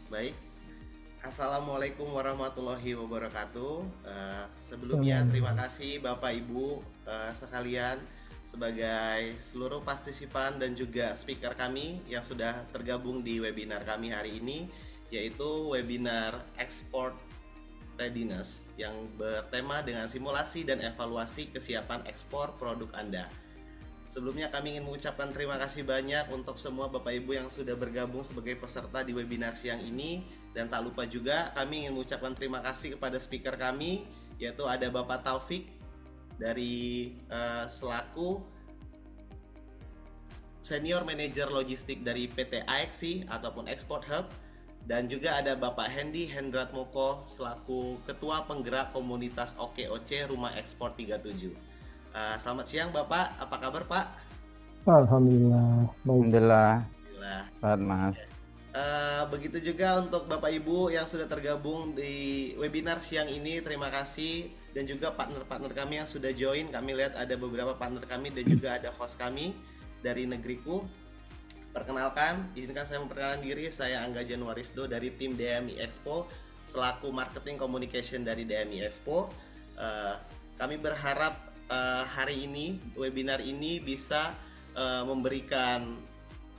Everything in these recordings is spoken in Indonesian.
Baik. Assalamualaikum warahmatullahi wabarakatuh. Sebelumnya terima Hmm. kasih Bapak Ibu sekalian sebagai seluruh partisipan dan juga speaker kami yang sudah tergabung di webinar kami hari ini, yaitu webinar Export Readiness yang bertema dengan simulasi dan evaluasi kesiapan ekspor produk Anda. Sebelumnya kami ingin mengucapkan terima kasih banyak untuk semua Bapak Ibu yang sudah bergabung sebagai peserta di webinar siang ini. Dan tak lupa juga kami ingin mengucapkan terima kasih kepada speaker kami, yaitu ada Bapak Taufik dari selaku Senior Manager Logistik dari PT AXI ataupun Export Hub. Dan juga ada Bapak Hendy Hendrat Moko selaku Ketua Penggerak Komunitas OKOC Rumah Ekspor 37. Selamat siang Bapak, apa kabar Pak? Alhamdulillah, baik. Alhamdulillah, Alhamdulillah. Pak Mas. Begitu juga untuk Bapak Ibu yang sudah tergabung di webinar siang ini, terima kasih. Dan juga partner-partner kami yang sudah join, kami lihat ada beberapa partner kami dan juga ada host kami dari negeriku. Perkenalkan, izinkan saya memperkenalkan diri, saya Angga Januarisdo dari tim DMI Expo selaku Marketing Communication dari DMI Expo. Eh, Kami berharap hari ini, webinar ini bisa memberikan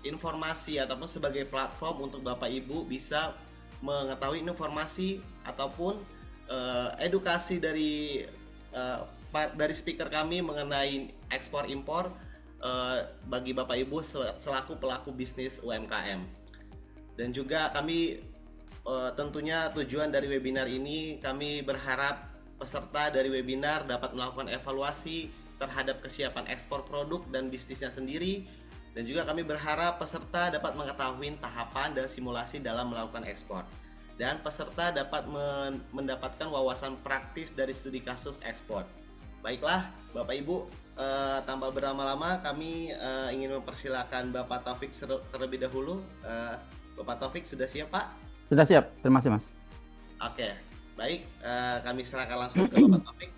informasi ataupun sebagai platform untuk Bapak Ibu bisa mengetahui informasi ataupun edukasi dari speaker kami mengenai ekspor impor bagi Bapak Ibu selaku pelaku bisnis UMKM. Dan juga kami tentunya tujuan dari webinar ini kami berharap peserta dari webinar dapat melakukan evaluasi terhadap kesiapan ekspor produk dan bisnisnya sendiri. Dan juga kami berharap peserta dapat mengetahui tahapan dan simulasi dalam melakukan ekspor. Dan peserta dapat mendapatkan wawasan praktis dari studi kasus ekspor. Baiklah, Bapak Ibu, tanpa berlama-lama kami ingin mempersilahkan Bapak Taufik terlebih dahulu. Bapak Taufik sudah siap, Pak? Sudah siap, terima kasih Mas. Oke, baik. Kami serahkan langsung ke Bapak Taufik.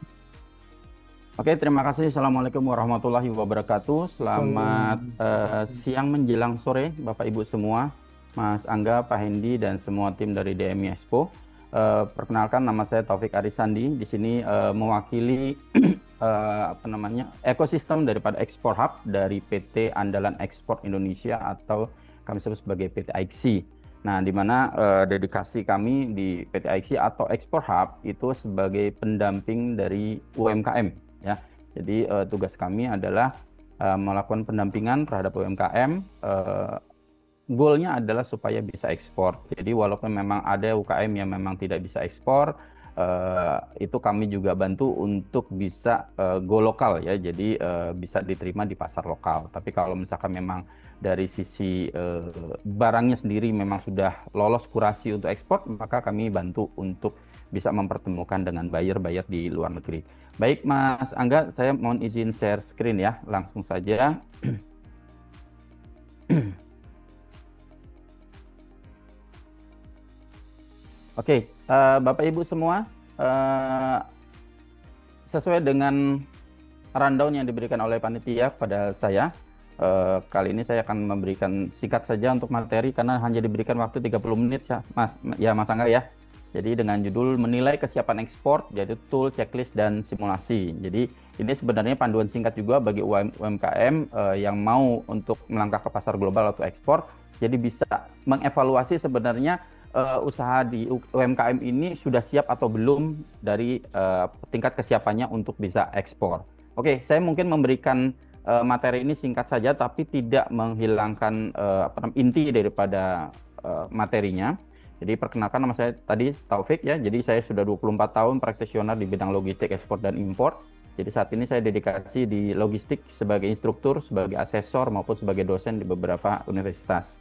Oke, terima kasih. Assalamualaikum warahmatullahi wabarakatuh. Selamat siang menjelang sore, Bapak Ibu semua, Mas Angga, Pak Hendy, dan semua tim dari DMI Expo. Perkenalkan, nama saya Taufik Arisandi. Di sini mewakili ekosistem daripada Export Hub dari PT Andalan Ekspor Indonesia atau kami sebut sebagai PT AXI. Nah, di mana dedikasi kami di PT AXI atau Export Hub itu sebagai pendamping dari UMKM, ya. Jadi tugas kami adalah melakukan pendampingan terhadap UMKM. Goalnya adalah supaya bisa ekspor. Jadi walaupun memang ada UKM yang memang tidak bisa ekspor, itu kami juga bantu untuk bisa go lokal, ya. Jadi bisa diterima di pasar lokal. Tapi kalau misalkan memang dari sisi barangnya sendiri memang sudah lolos kurasi untuk ekspor, maka kami bantu untuk bisa mempertemukan dengan buyer-buyer di luar negeri. Baik, Mas Angga, saya mohon izin share screen ya, langsung saja. Oke, Bapak Ibu semua, sesuai dengan rundown yang diberikan oleh panitia pada saya, kali ini saya akan memberikan singkat saja untuk materi karena hanya diberikan waktu 30 menit ya, Mas Angga ya. Jadi dengan judul menilai kesiapan ekspor, yaitu tool, checklist, dan simulasi. Jadi ini sebenarnya panduan singkat juga bagi UMKM yang mau untuk melangkah ke pasar global atau ekspor. Jadi bisa mengevaluasi sebenarnya usaha di UMKM ini sudah siap atau belum dari tingkat kesiapannya untuk bisa ekspor. Oke, saya mungkin memberikan materi ini singkat saja, tapi tidak menghilangkan inti daripada materinya. Jadi perkenalkan, nama saya tadi Taufik ya. Jadi saya sudah 24 tahun praktisioner di bidang logistik, ekspor, dan impor. Jadi saat ini saya dedikasi di logistik sebagai instruktur, sebagai asesor, maupun sebagai dosen di beberapa universitas.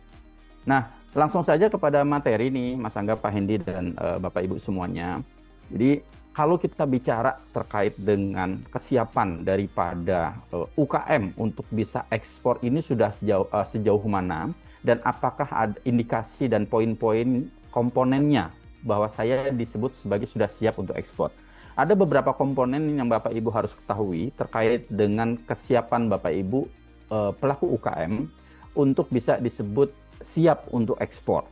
Nah, langsung saja kepada materi nih, Mas Angga, Pak Hendy, dan Bapak Ibu semuanya. Jadi kalau kita bicara terkait dengan kesiapan daripada UKM untuk bisa ekspor ini sudah sejauh mana, dan apakah ada indikasi dan poin-poin komponennya bahwa saya disebut sebagai sudah siap untuk ekspor. Ada beberapa komponen yang Bapak Ibu harus ketahui terkait dengan kesiapan Bapak Ibu pelaku UKM untuk bisa disebut siap untuk ekspor.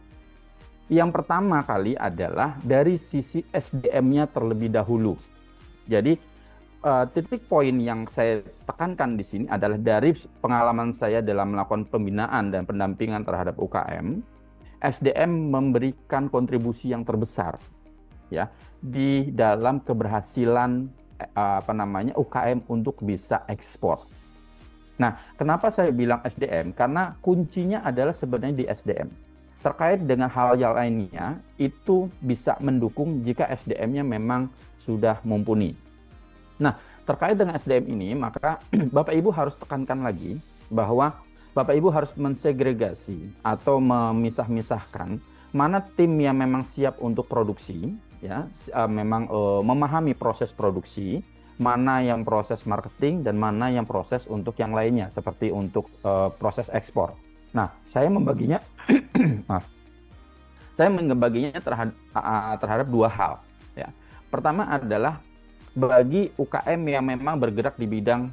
Yang pertama kali adalah dari sisi SDM-nya terlebih dahulu. Jadi titik poin yang saya tekankan di sini adalah dari pengalaman saya dalam melakukan pembinaan dan pendampingan terhadap UKM, SDM memberikan kontribusi yang terbesar ya di dalam keberhasilan UKM untuk bisa ekspor. Nah, kenapa saya bilang SDM? Karena kuncinya adalah sebenarnya di SDM. Terkait dengan hal yang lainnya, itu bisa mendukung jika SDM-nya memang sudah mumpuni. Nah, terkait dengan SDM ini, maka Bapak Ibu harus tekankan lagi bahwa Bapak Ibu harus mensegregasi atau memisah-misahkan mana tim yang memang siap untuk produksi, ya, memang memahami proses produksi, mana yang proses marketing dan mana yang proses untuk yang lainnya seperti untuk proses ekspor. Nah, saya membaginya maaf. Saya membaginya terhadap dua hal, ya. Pertama adalah bagi UKM yang memang bergerak di bidang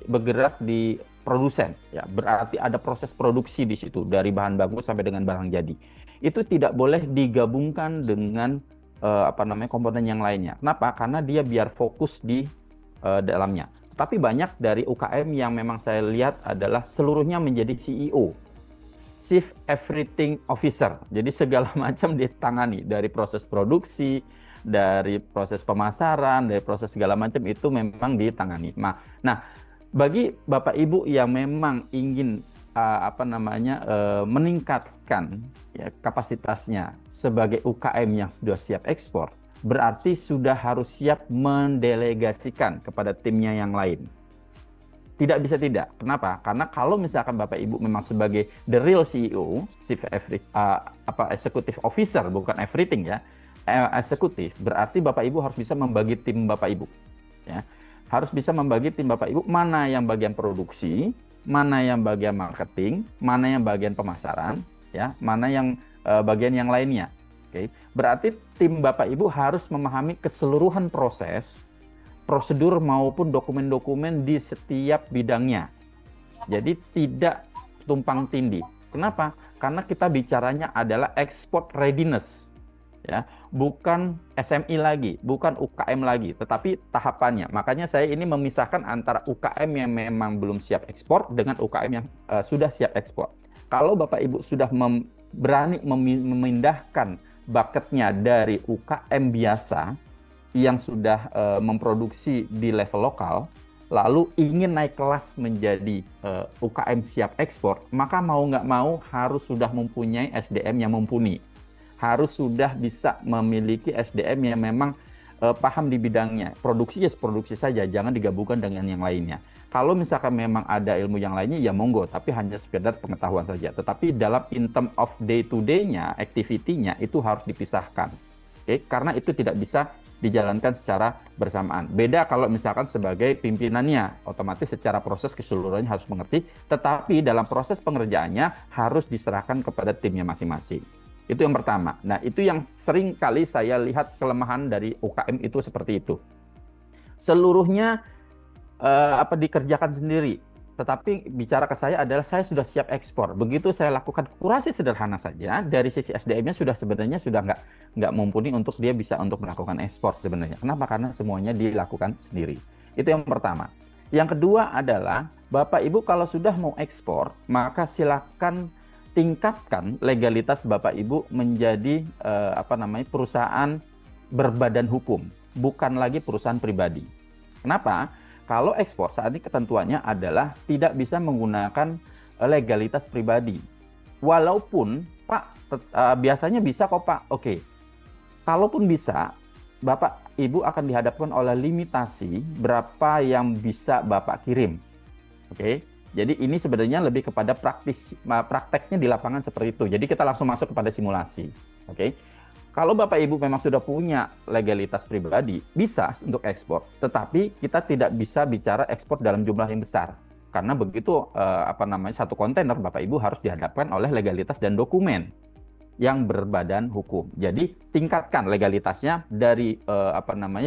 bergerak di produsen, ya, berarti ada proses produksi di situ dari bahan baku sampai dengan barang jadi. Itu tidak boleh digabungkan dengan komponen yang lainnya. Kenapa? Karena dia biar fokus di dalamnya. Tapi banyak dari UKM yang memang saya lihat adalah seluruhnya menjadi CEO, Chief Everything Officer. Jadi segala macam ditangani dari proses produksi, dari proses pemasaran, dari proses segala macam itu memang ditangani. Nah, bagi Bapak Ibu yang memang ingin meningkatkan ya, kapasitasnya sebagai UKM yang sudah siap ekspor, berarti sudah harus siap mendelegasikan kepada timnya yang lain. Tidak bisa tidak. Kenapa? Karena kalau misalkan Bapak Ibu memang sebagai the real CEO, Executive Officer, bukan everything ya, eksekutif, berarti Bapak Ibu harus bisa membagi tim Bapak Ibu. Ya. Harus bisa membagi tim Bapak Ibu mana yang bagian produksi, mana yang bagian marketing, mana yang bagian pemasaran, ya, mana yang bagian yang lainnya. Oke. Berarti tim Bapak Ibu harus memahami keseluruhan proses, prosedur maupun dokumen-dokumen di setiap bidangnya. Jadi tidak tumpang tindih. Kenapa? Karena kita bicaranya adalah export readiness. Ya, bukan SMI lagi, bukan UKM lagi, tetapi tahapannya. Makanya saya ini memisahkan antara UKM yang memang belum siap ekspor dengan UKM yang sudah siap ekspor. Kalau Bapak Ibu sudah berani memindahkan bucketnya dari UKM biasa yang sudah memproduksi di level lokal, lalu ingin naik kelas menjadi UKM siap ekspor, maka mau nggak mau harus sudah mempunyai SDM yang mumpuni. Harus sudah bisa memiliki SDM yang memang paham di bidangnya. Produksi ya produksi saja, jangan digabungkan dengan yang lainnya. Kalau misalkan memang ada ilmu yang lainnya, ya monggo, tapi hanya sekedar pengetahuan saja. Tetapi dalam in term of day-to-day-nya, activity-nya, itu harus dipisahkan. Oke? Karena itu tidak bisa dijalankan secara bersamaan. Beda kalau misalkan sebagai pimpinannya, otomatis secara proses keseluruhannya harus mengerti, tetapi dalam proses pengerjaannya harus diserahkan kepada timnya masing-masing. Itu yang pertama. Nah, itu yang sering kali saya lihat kelemahan dari UKM itu seperti itu. Seluruhnya dikerjakan sendiri. Tetapi bicara ke saya adalah saya sudah siap ekspor. Begitu saya lakukan kurasi sederhana saja, dari sisi SDM-nya sebenarnya sudah nggak mumpuni untuk dia bisa untuk melakukan ekspor sebenarnya. Kenapa? Karena semuanya dilakukan sendiri. Itu yang pertama. Yang kedua adalah, Bapak Ibu kalau sudah mau ekspor, maka silakan tingkatkan legalitas Bapak Ibu menjadi perusahaan berbadan hukum, bukan lagi perusahaan pribadi. Kenapa? Kalau ekspor saat ini ketentuannya adalah tidak bisa menggunakan legalitas pribadi. Walaupun Pak biasanya bisa kok Pak. Oke. Kalaupun bisa, Bapak Ibu akan dihadapkan oleh limitasi berapa yang bisa Bapak kirim. Oke. Jadi ini sebenarnya lebih kepada prakteknya di lapangan seperti itu. Jadi kita langsung masuk kepada simulasi. Oke. Kalau Bapak Ibu memang sudah punya legalitas pribadi, bisa untuk ekspor. Tetapi kita tidak bisa bicara ekspor dalam jumlah yang besar. Karena begitu satu kontainer Bapak Ibu harus dihadapkan oleh legalitas dan dokumen yang berbadan hukum. Jadi tingkatkan legalitasnya dari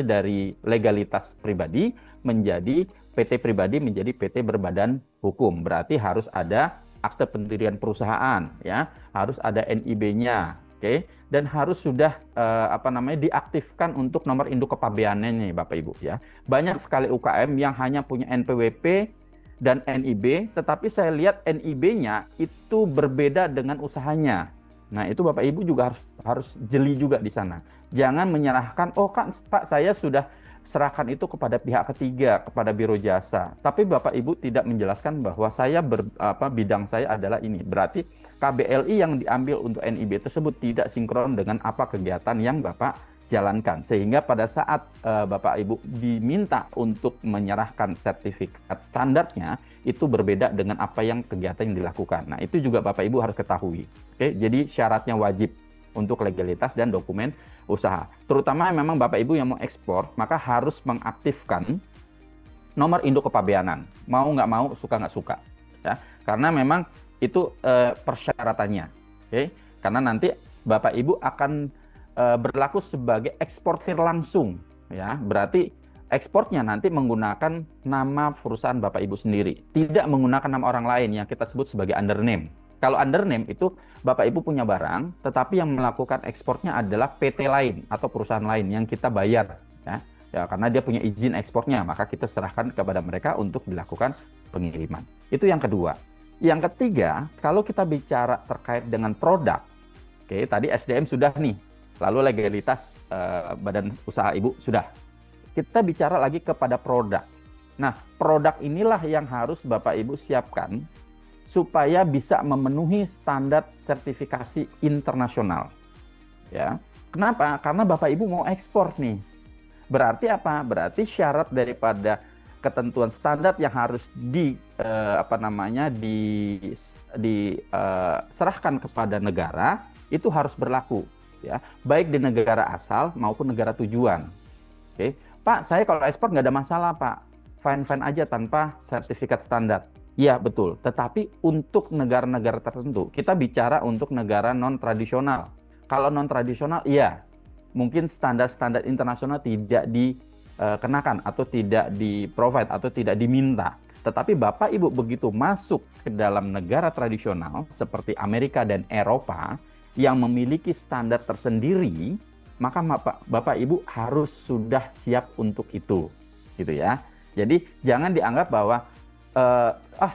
dari legalitas pribadi menjadi PT pribadi menjadi PT berbadan hukum. Berarti harus ada akte pendirian perusahaan, ya, harus ada NIB-nya, Oke, dan harus sudah diaktifkan untuk nomor induk kepabeanannya nih Bapak Ibu ya. Banyak sekali UKM yang hanya punya NPWP dan NIB, tetapi saya lihat NIB-nya itu berbeda dengan usahanya. Nah, itu Bapak Ibu juga harus jeli juga di sana. Jangan menyerahkan, oh kan Pak saya sudah serahkan itu kepada pihak ketiga, kepada biro jasa. Tapi Bapak Ibu tidak menjelaskan bahwa bidang saya adalah ini. Berarti KBLI yang diambil untuk NIB tersebut tidak sinkron dengan apa kegiatan yang Bapak jalankan. Sehingga pada saat Bapak Ibu diminta untuk menyerahkan sertifikat standarnya, itu berbeda dengan apa yang kegiatan yang dilakukan. Nah, itu juga Bapak Ibu harus ketahui. Oke, jadi syaratnya wajib untuk legalitas dan dokumen usaha. Terutama memang Bapak Ibu yang mau ekspor, maka harus mengaktifkan nomor induk kepabeanan. Mau nggak mau, suka nggak suka. Ya. Karena memang itu persyaratannya. Oke? Karena nanti Bapak Ibu akan berlaku sebagai eksportir langsung. Ya. Berarti ekspornya nanti menggunakan nama perusahaan Bapak Ibu sendiri. Tidak menggunakan nama orang lain yang kita sebut sebagai undername. Kalau undername itu Bapak Ibu punya barang, tetapi yang melakukan ekspornya adalah PT lain atau perusahaan lain yang kita bayar, ya. Ya, karena dia punya izin ekspornya, maka kita serahkan kepada mereka untuk dilakukan pengiriman. Itu yang kedua. Yang ketiga, kalau kita bicara terkait dengan produk, oke, tadi SDM sudah nih, lalu legalitas badan usaha Ibu sudah. Kita bicara lagi kepada produk. Nah, produk inilah yang harus Bapak Ibu siapkan supaya bisa memenuhi standar sertifikasi internasional. Ya. Kenapa? Karena Bapak Ibu mau ekspor nih. Berarti apa? Berarti syarat daripada ketentuan standar yang harus diserahkan kepada negara itu harus berlaku, ya. Baik di negara asal maupun negara tujuan. Oke. Pak, saya kalau ekspor nggak ada masalah, Pak. Fine-fine aja tanpa sertifikat standar. Iya, betul. Tetapi untuk negara-negara tertentu, kita bicara untuk negara non-tradisional. Kalau non-tradisional, iya, mungkin standar-standar internasional tidak dikenakan atau tidak di-provide atau tidak diminta. Tetapi Bapak Ibu begitu masuk ke dalam negara tradisional seperti Amerika dan Eropa yang memiliki standar tersendiri, maka Bapak Ibu harus sudah siap untuk itu. Gitu ya. Jadi jangan dianggap bahwa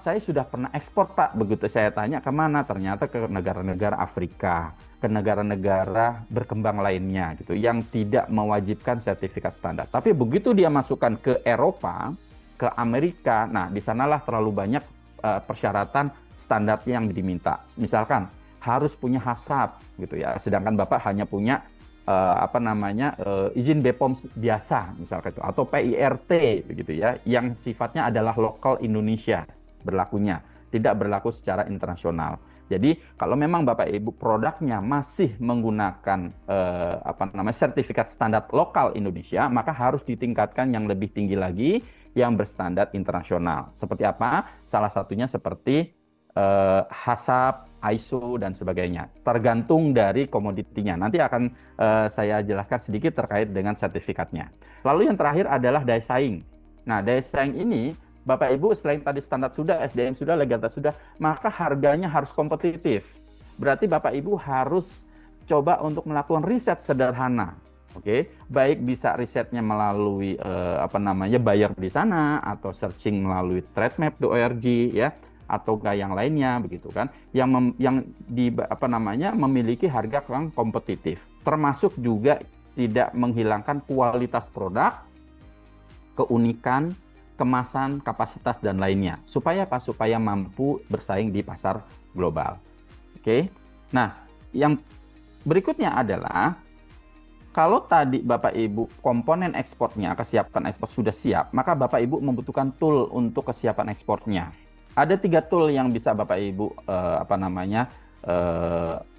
saya sudah pernah ekspor Pak, begitu saya tanya kemana, ternyata ke negara-negara Afrika, ke negara-negara berkembang lainnya gitu, yang tidak mewajibkan sertifikat standar. Tapi begitu dia masukkan ke Eropa, ke Amerika, nah di sanalah terlalu banyak persyaratan standarnya yang diminta. Misalkan harus punya HACCP gitu ya, sedangkan Bapak hanya punya izin BPOM biasa misalkan itu, atau PIRT begitu ya, yang sifatnya adalah lokal Indonesia berlakunya, tidak berlaku secara internasional. Jadi kalau memang Bapak Ibu produknya masih menggunakan sertifikat standar lokal Indonesia, maka harus ditingkatkan yang lebih tinggi lagi yang berstandar internasional. Seperti apa? Salah satunya seperti HACCP, ISO dan sebagainya, tergantung dari komoditinya. Nanti akan saya jelaskan sedikit terkait dengan sertifikatnya. Lalu yang terakhir adalah daya saing. Nah, daya saing ini Bapak Ibu selain tadi standar sudah, SDM sudah, legalitas sudah, maka harganya harus kompetitif. Berarti Bapak Ibu harus coba untuk melakukan riset sederhana. Oke, baik bisa risetnya melalui buyer di sana, atau searching melalui trademap.org ya, atau yang lainnya begitu kan, yang memiliki harga yang kompetitif, termasuk juga tidak menghilangkan kualitas produk, keunikan, kemasan, kapasitas dan lainnya, supaya mampu bersaing di pasar global. Oke. Nah, yang berikutnya adalah kalau tadi Bapak Ibu komponen ekspornya, kesiapan ekspor sudah siap, maka Bapak Ibu membutuhkan tool untuk kesiapan ekspornya. Ada 3 tool yang bisa Bapak Ibu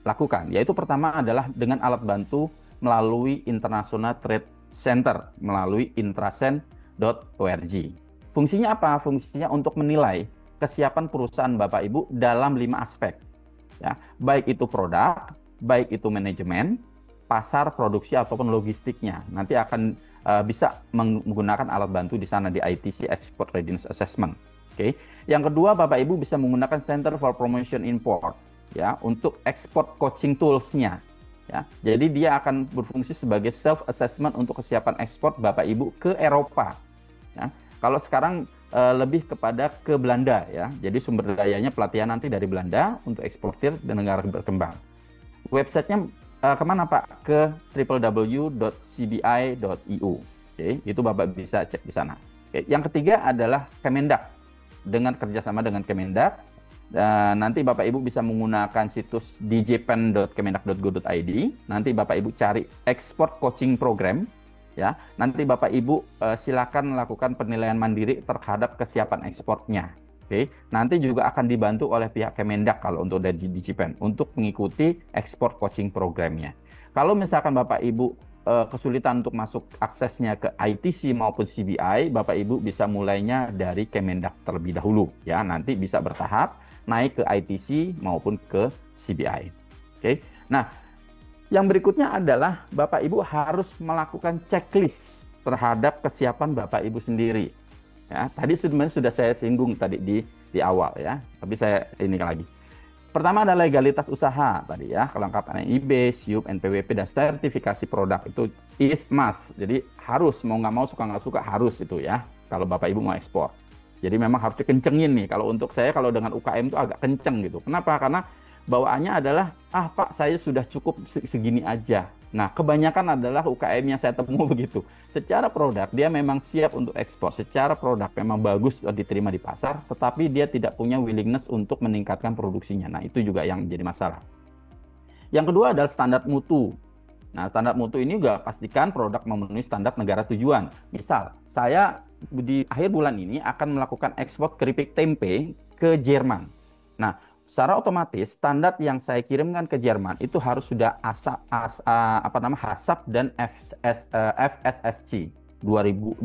lakukan, yaitu pertama adalah dengan alat bantu melalui International Trade Center, melalui intracen.org. Fungsinya apa? Fungsinya untuk menilai kesiapan perusahaan Bapak Ibu dalam 5 aspek. Ya, baik itu produk, baik itu manajemen, pasar, produksi ataupun logistiknya. Nanti akan bisa menggunakan alat bantu di sana di ITC Export Readiness Assessment. Oke. Yang kedua, Bapak Ibu bisa menggunakan Center for Promotion Import ya untuk export coaching tools-nya. Ya, jadi dia akan berfungsi sebagai self assessment untuk kesiapan ekspor Bapak Ibu ke Eropa. Ya, kalau sekarang lebih kepada ke Belanda ya. Jadi sumber dayanya pelatihan nanti dari Belanda untuk eksportir dan negara berkembang. Websitenya kemana Pak? Ke www.cbi.eu. Oke, itu Bapak bisa cek di sana. Oke, yang ketiga adalah Kemendak. Dengan kerjasama dengan Kemendak, nanti Bapak Ibu bisa menggunakan situs djpen.kemendak.go.id. Nanti Bapak Ibu cari Export Coaching Program. Ya, nanti Bapak Ibu silakan melakukan penilaian mandiri terhadap kesiapan ekspornya. Oke, nanti juga akan dibantu oleh pihak Kemendak kalau untuk dari Digipen untuk mengikuti ekspor coaching programnya. Kalau misalkan Bapak Ibu kesulitan untuk masuk aksesnya ke ITC maupun CBI, Bapak Ibu bisa mulainya dari Kemendak terlebih dahulu. Ya, nanti bisa bertahap naik ke ITC maupun ke CBI. Oke, nah yang berikutnya adalah Bapak Ibu harus melakukan checklist terhadap kesiapan Bapak Ibu sendiri. Ya, tadi sebenarnya sudah saya singgung tadi di awal ya, tapi saya ini lagi. Pertama ada legalitas usaha tadi ya, kelengkapan NIB, SIUP, NPWP dan sertifikasi produk itu is must. Jadi harus mau nggak mau suka nggak suka harus itu ya. Kalau Bapak Ibu mau ekspor. Jadi memang harus dikencengin nih. Kalau untuk saya kalau dengan UKM itu agak kenceng gitu. Kenapa? Karena bawaannya adalah, Pak saya sudah cukup segini aja. Nah kebanyakan adalah UKM yang saya temui begitu. Secara produk dia memang siap untuk ekspor. Secara produk memang bagus diterima di pasar. Tetapi dia tidak punya willingness untuk meningkatkan produksinya. Nah itu juga yang menjadi masalah. Yang kedua adalah standar mutu. Nah standar mutu ini juga pastikan produk memenuhi standar negara tujuan. Misal saya di akhir bulan ini akan melakukan ekspor keripik tempe ke Jerman. Nah secara otomatis standar yang saya kirimkan ke Jerman itu harus sudah HACCP dan FSSC 22.000.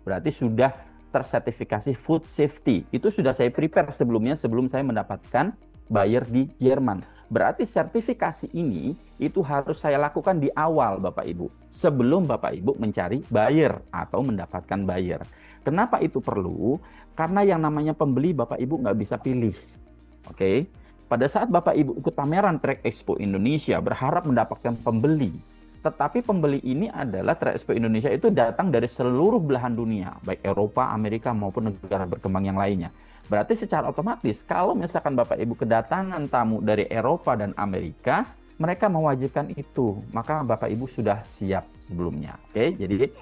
Berarti sudah tersertifikasi food safety. Itu sudah saya prepare sebelumnya sebelum saya mendapatkan buyer di Jerman. Berarti sertifikasi ini itu harus saya lakukan di awal Bapak Ibu. Sebelum Bapak Ibu mencari buyer atau mendapatkan buyer. Kenapa itu perlu? Karena yang namanya pembeli Bapak Ibu nggak bisa pilih. Oke, pada saat Bapak Ibu ikut pameran Trade Expo Indonesia berharap mendapatkan pembeli, tetapi pembeli ini adalah Trade Expo Indonesia itu datang dari seluruh belahan dunia, baik Eropa, Amerika maupun negara berkembang yang lainnya. Berarti secara otomatis kalau misalkan Bapak Ibu kedatangan tamu dari Eropa dan Amerika, mereka mewajibkan itu, maka Bapak Ibu sudah siap sebelumnya. Oke, jadi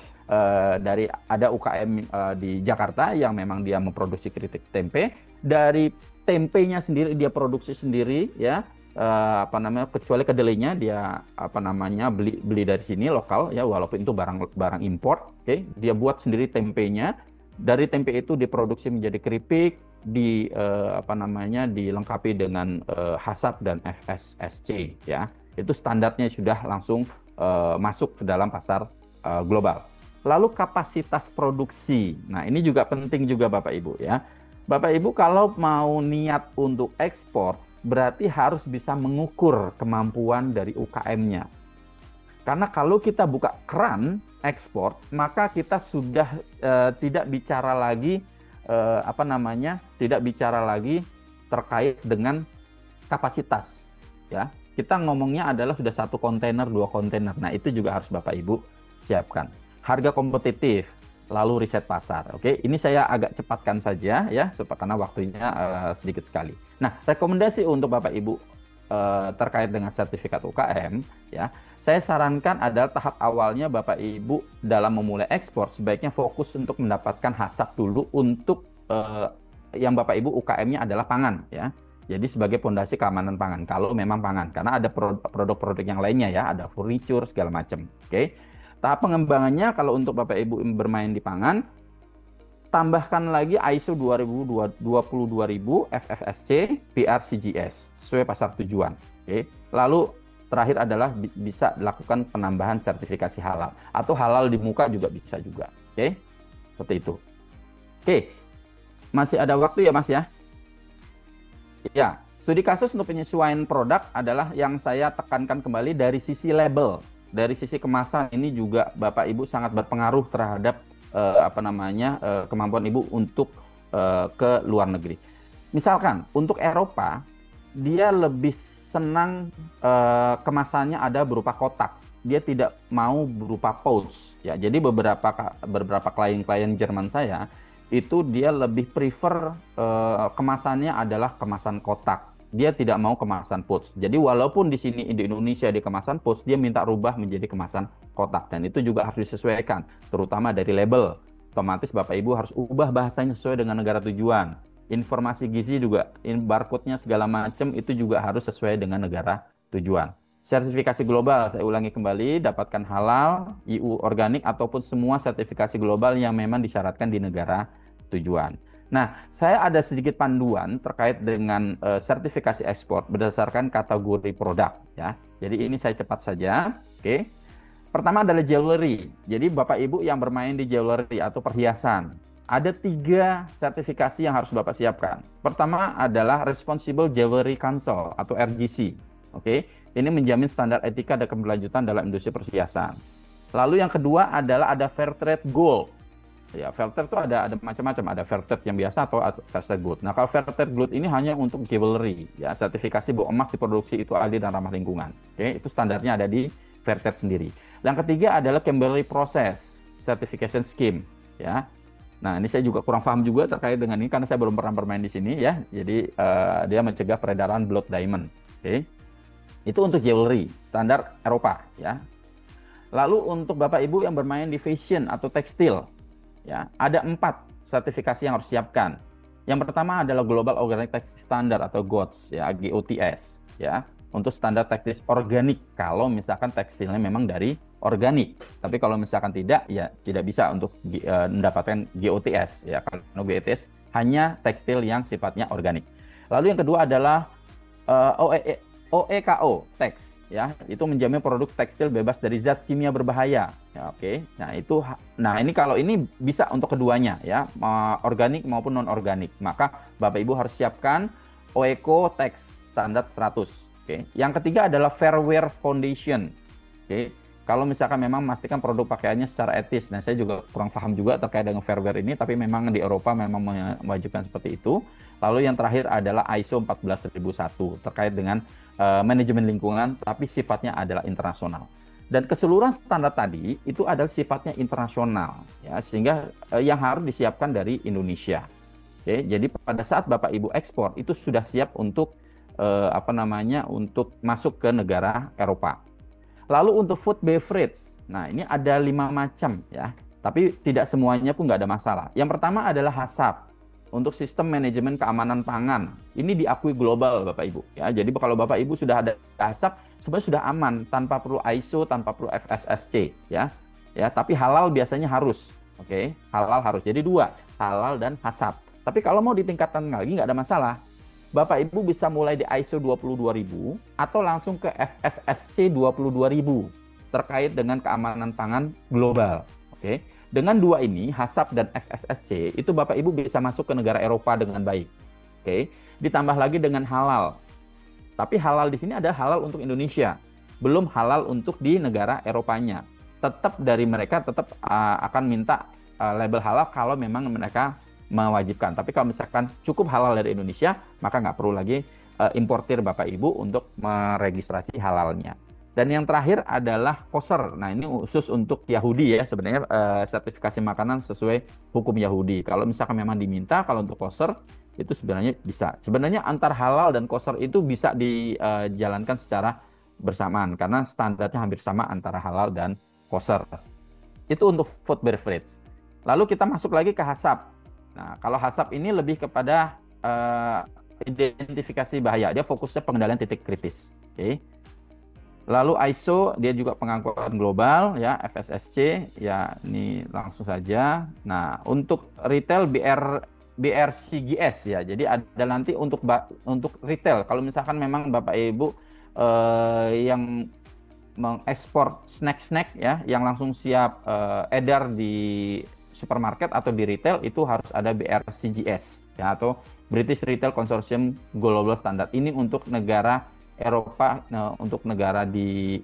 dari ada UKM di Jakarta yang memang dia memproduksi keripik tempe, dari tempenya sendiri dia produksi sendiri ya, kecuali kedelainya dia beli dari sini lokal ya, walaupun itu barang import. Oke, dia buat sendiri tempenya, dari tempe itu diproduksi menjadi keripik, dilengkapi dengan HACCP dan FSSC ya, itu standarnya sudah langsung masuk ke dalam pasar global. Lalu kapasitas produksi, nah ini juga penting juga Bapak Ibu ya. Bapak Ibu kalau mau niat untuk ekspor, berarti harus bisa mengukur kemampuan dari UKM-nya. Karena kalau kita buka keran ekspor, maka kita sudah tidak bicara lagi terkait dengan kapasitas. Ya, kita ngomongnya adalah sudah 1 kontainer, 2 kontainer. Nah itu juga harus Bapak Ibu siapkan. Harga kompetitif. Lalu riset pasar. Oke, ini saya agak cepatkan saja ya, karena waktunya sedikit sekali. Nah, rekomendasi untuk Bapak Ibu terkait dengan sertifikat UKM ya, saya sarankan adalah tahap awalnya Bapak Ibu dalam memulai ekspor sebaiknya fokus untuk mendapatkan HACCP dulu untuk yang Bapak Ibu UKM-nya adalah pangan ya. Jadi sebagai fondasi keamanan pangan kalau memang pangan, karena ada produk-produk yang lainnya ya, ada furniture segala macam. Oke. Tahap pengembangannya kalau untuk Bapak Ibu bermain di pangan, tambahkan lagi ISO 22000 FFSC BRCGS sesuai pasar tujuan. Oke. Lalu terakhir adalah bisa dilakukan penambahan sertifikasi halal atau halal di muka juga bisa juga. Oke. Seperti itu. Oke. Masih ada waktu ya Mas ya? Ya, studi kasus untuk penyesuaian produk adalah yang saya tekankan kembali dari sisi label. Dari sisi kemasan ini juga Bapak Ibu sangat berpengaruh terhadap kemampuan Ibu untuk ke luar negeri. Misalkan untuk Eropa dia lebih senang kemasannya ada berupa kotak. Dia tidak mau berupa pouch. Ya, jadi beberapa klien-klien Jerman saya itu dia lebih prefer kemasannya adalah kemasan kotak. Dia tidak mau kemasan pouch. Jadi walaupun di sini di Indonesia di kemasan pouch, dia minta rubah menjadi kemasan kotak. Dan itu juga harus disesuaikan, terutama dari label. Otomatis Bapak Ibu harus ubah bahasanya sesuai dengan negara tujuan. Informasi gizi juga, barcode-nya segala macam itu juga harus sesuai dengan negara tujuan. Sertifikasi global, saya ulangi kembali, dapatkan halal, EU organik, ataupun semua sertifikasi global yang memang disyaratkan di negara tujuan. Nah, saya ada sedikit panduan terkait dengan sertifikasi ekspor berdasarkan kategori produk ya. Jadi ini saya cepat saja. Oke. Pertama adalah jewelry. Jadi Bapak Ibu yang bermain di jewelry atau perhiasan, ada 3 sertifikasi yang harus Bapak siapkan. Pertama adalah Responsible Jewelry Council atau RJC. Oke. Ini menjamin standar etika dan keberlanjutan dalam industri perhiasan. Lalu yang kedua adalah ada Fair Trade Gold. Ya, fair trade itu ada macam-macam, ada fair trade yang biasa atau fair trade gold. Nah, kalau fair trade gold ini hanya untuk jewelry, ya, sertifikasi bahwa emas diproduksi itu adil dan ramah lingkungan. Oke, itu standarnya ada di fair trade sendiri. Yang ketiga adalah Kimberley Process Certification Scheme, ya. Nah, ini saya juga kurang paham juga terkait dengan ini karena saya belum pernah bermain di sini, ya. Jadi dia mencegah peredaran blood diamond. Oke, itu untuk jewelry standar Eropa, ya. Lalu untuk Bapak Ibu yang bermain di fashion atau tekstil, ya, ada 4 sertifikasi yang harus siapkan. Yang pertama adalah Global Organic Textile Standard atau GOTS, ya, GOTS, ya, untuk standar tekstil organik. Kalau misalkan tekstilnya memang dari organik, tapi kalau misalkan tidak, ya tidak bisa untuk mendapatkan GOTS, ya, karena GOTS hanya tekstil yang sifatnya organik. Lalu yang kedua adalah OEKO Tex, ya, itu menjamin produk tekstil bebas dari zat kimia berbahaya. Ya, oke. Nah, ini kalau ini bisa untuk keduanya, ya, organik maupun non organik. Maka Bapak Ibu harus siapkan OEKO Tex standar 100. Oke. Yang ketiga adalah Fairwear Foundation. Oke. Kalau misalkan memang memastikan produk pakaiannya secara etis. Nah, saya juga kurang paham juga terkait dengan fairwear ini, tapi memang di Eropa memang mewajibkan seperti itu. Lalu yang terakhir adalah ISO 14001 terkait dengan manajemen lingkungan, tapi sifatnya adalah internasional. Dan keseluruhan standar tadi itu adalah sifatnya internasional, ya, sehingga yang harus disiapkan dari Indonesia. Oke, jadi pada saat Bapak Ibu ekspor itu sudah siap untuk untuk masuk ke negara Eropa. Lalu untuk food beverage, nah ini ada 5 macam, ya, tapi tidak semuanya pun nggak ada masalah. Yang pertama adalah HACCP. Untuk sistem manajemen keamanan pangan, ini diakui global Bapak Ibu, ya. Jadi kalau Bapak Ibu sudah ada HACCP, sebenarnya sudah aman tanpa perlu ISO, tanpa perlu FSSC, ya. Ya, tapi halal biasanya harus. Oke, halal harus. Jadi 2, halal dan HACCP. Tapi kalau mau ditingkatkan lagi nggak ada masalah. Bapak Ibu bisa mulai di ISO 22000 atau langsung ke FSSC 22000 terkait dengan keamanan pangan global. Oke. Dengan 2 ini, HACCP dan FSSC, itu Bapak Ibu bisa masuk ke negara Eropa dengan baik. Oke. Ditambah lagi dengan halal. Tapi halal di sini ada halal untuk Indonesia, belum halal untuk di negara Eropanya. Tetap dari mereka tetap akan minta label halal kalau memang mereka mewajibkan. Tapi kalau misalkan cukup halal dari Indonesia, maka nggak perlu lagi importir Bapak Ibu untuk meregistrasi halalnya. Dan yang terakhir adalah kosher. Nah, ini khusus untuk Yahudi, ya, sebenarnya sertifikasi makanan sesuai hukum Yahudi. Kalau misalkan memang diminta, kalau untuk kosher itu sebenarnya bisa. Sebenarnya antar halal dan kosher itu bisa dijalankan secara bersamaan karena standarnya hampir sama antara halal dan kosher. Itu untuk food beverage. Lalu kita masuk lagi ke HACCP. Nah, kalau HACCP ini lebih kepada identifikasi bahaya. Dia fokusnya pengendalian titik kritis. Oke. Lalu ISO, dia juga pengakuan global, ya, FSSC, ya, ini langsung saja. Nah, untuk retail BRCGS, ya, jadi ada nanti untuk retail. Kalau misalkan memang Bapak Ibu yang mengekspor snack-snack, ya, yang langsung siap edar di supermarket atau di retail, itu harus ada BRCGS, ya, atau British Retail Consortium Global Standard. Ini untuk negara Eropa, untuk negara di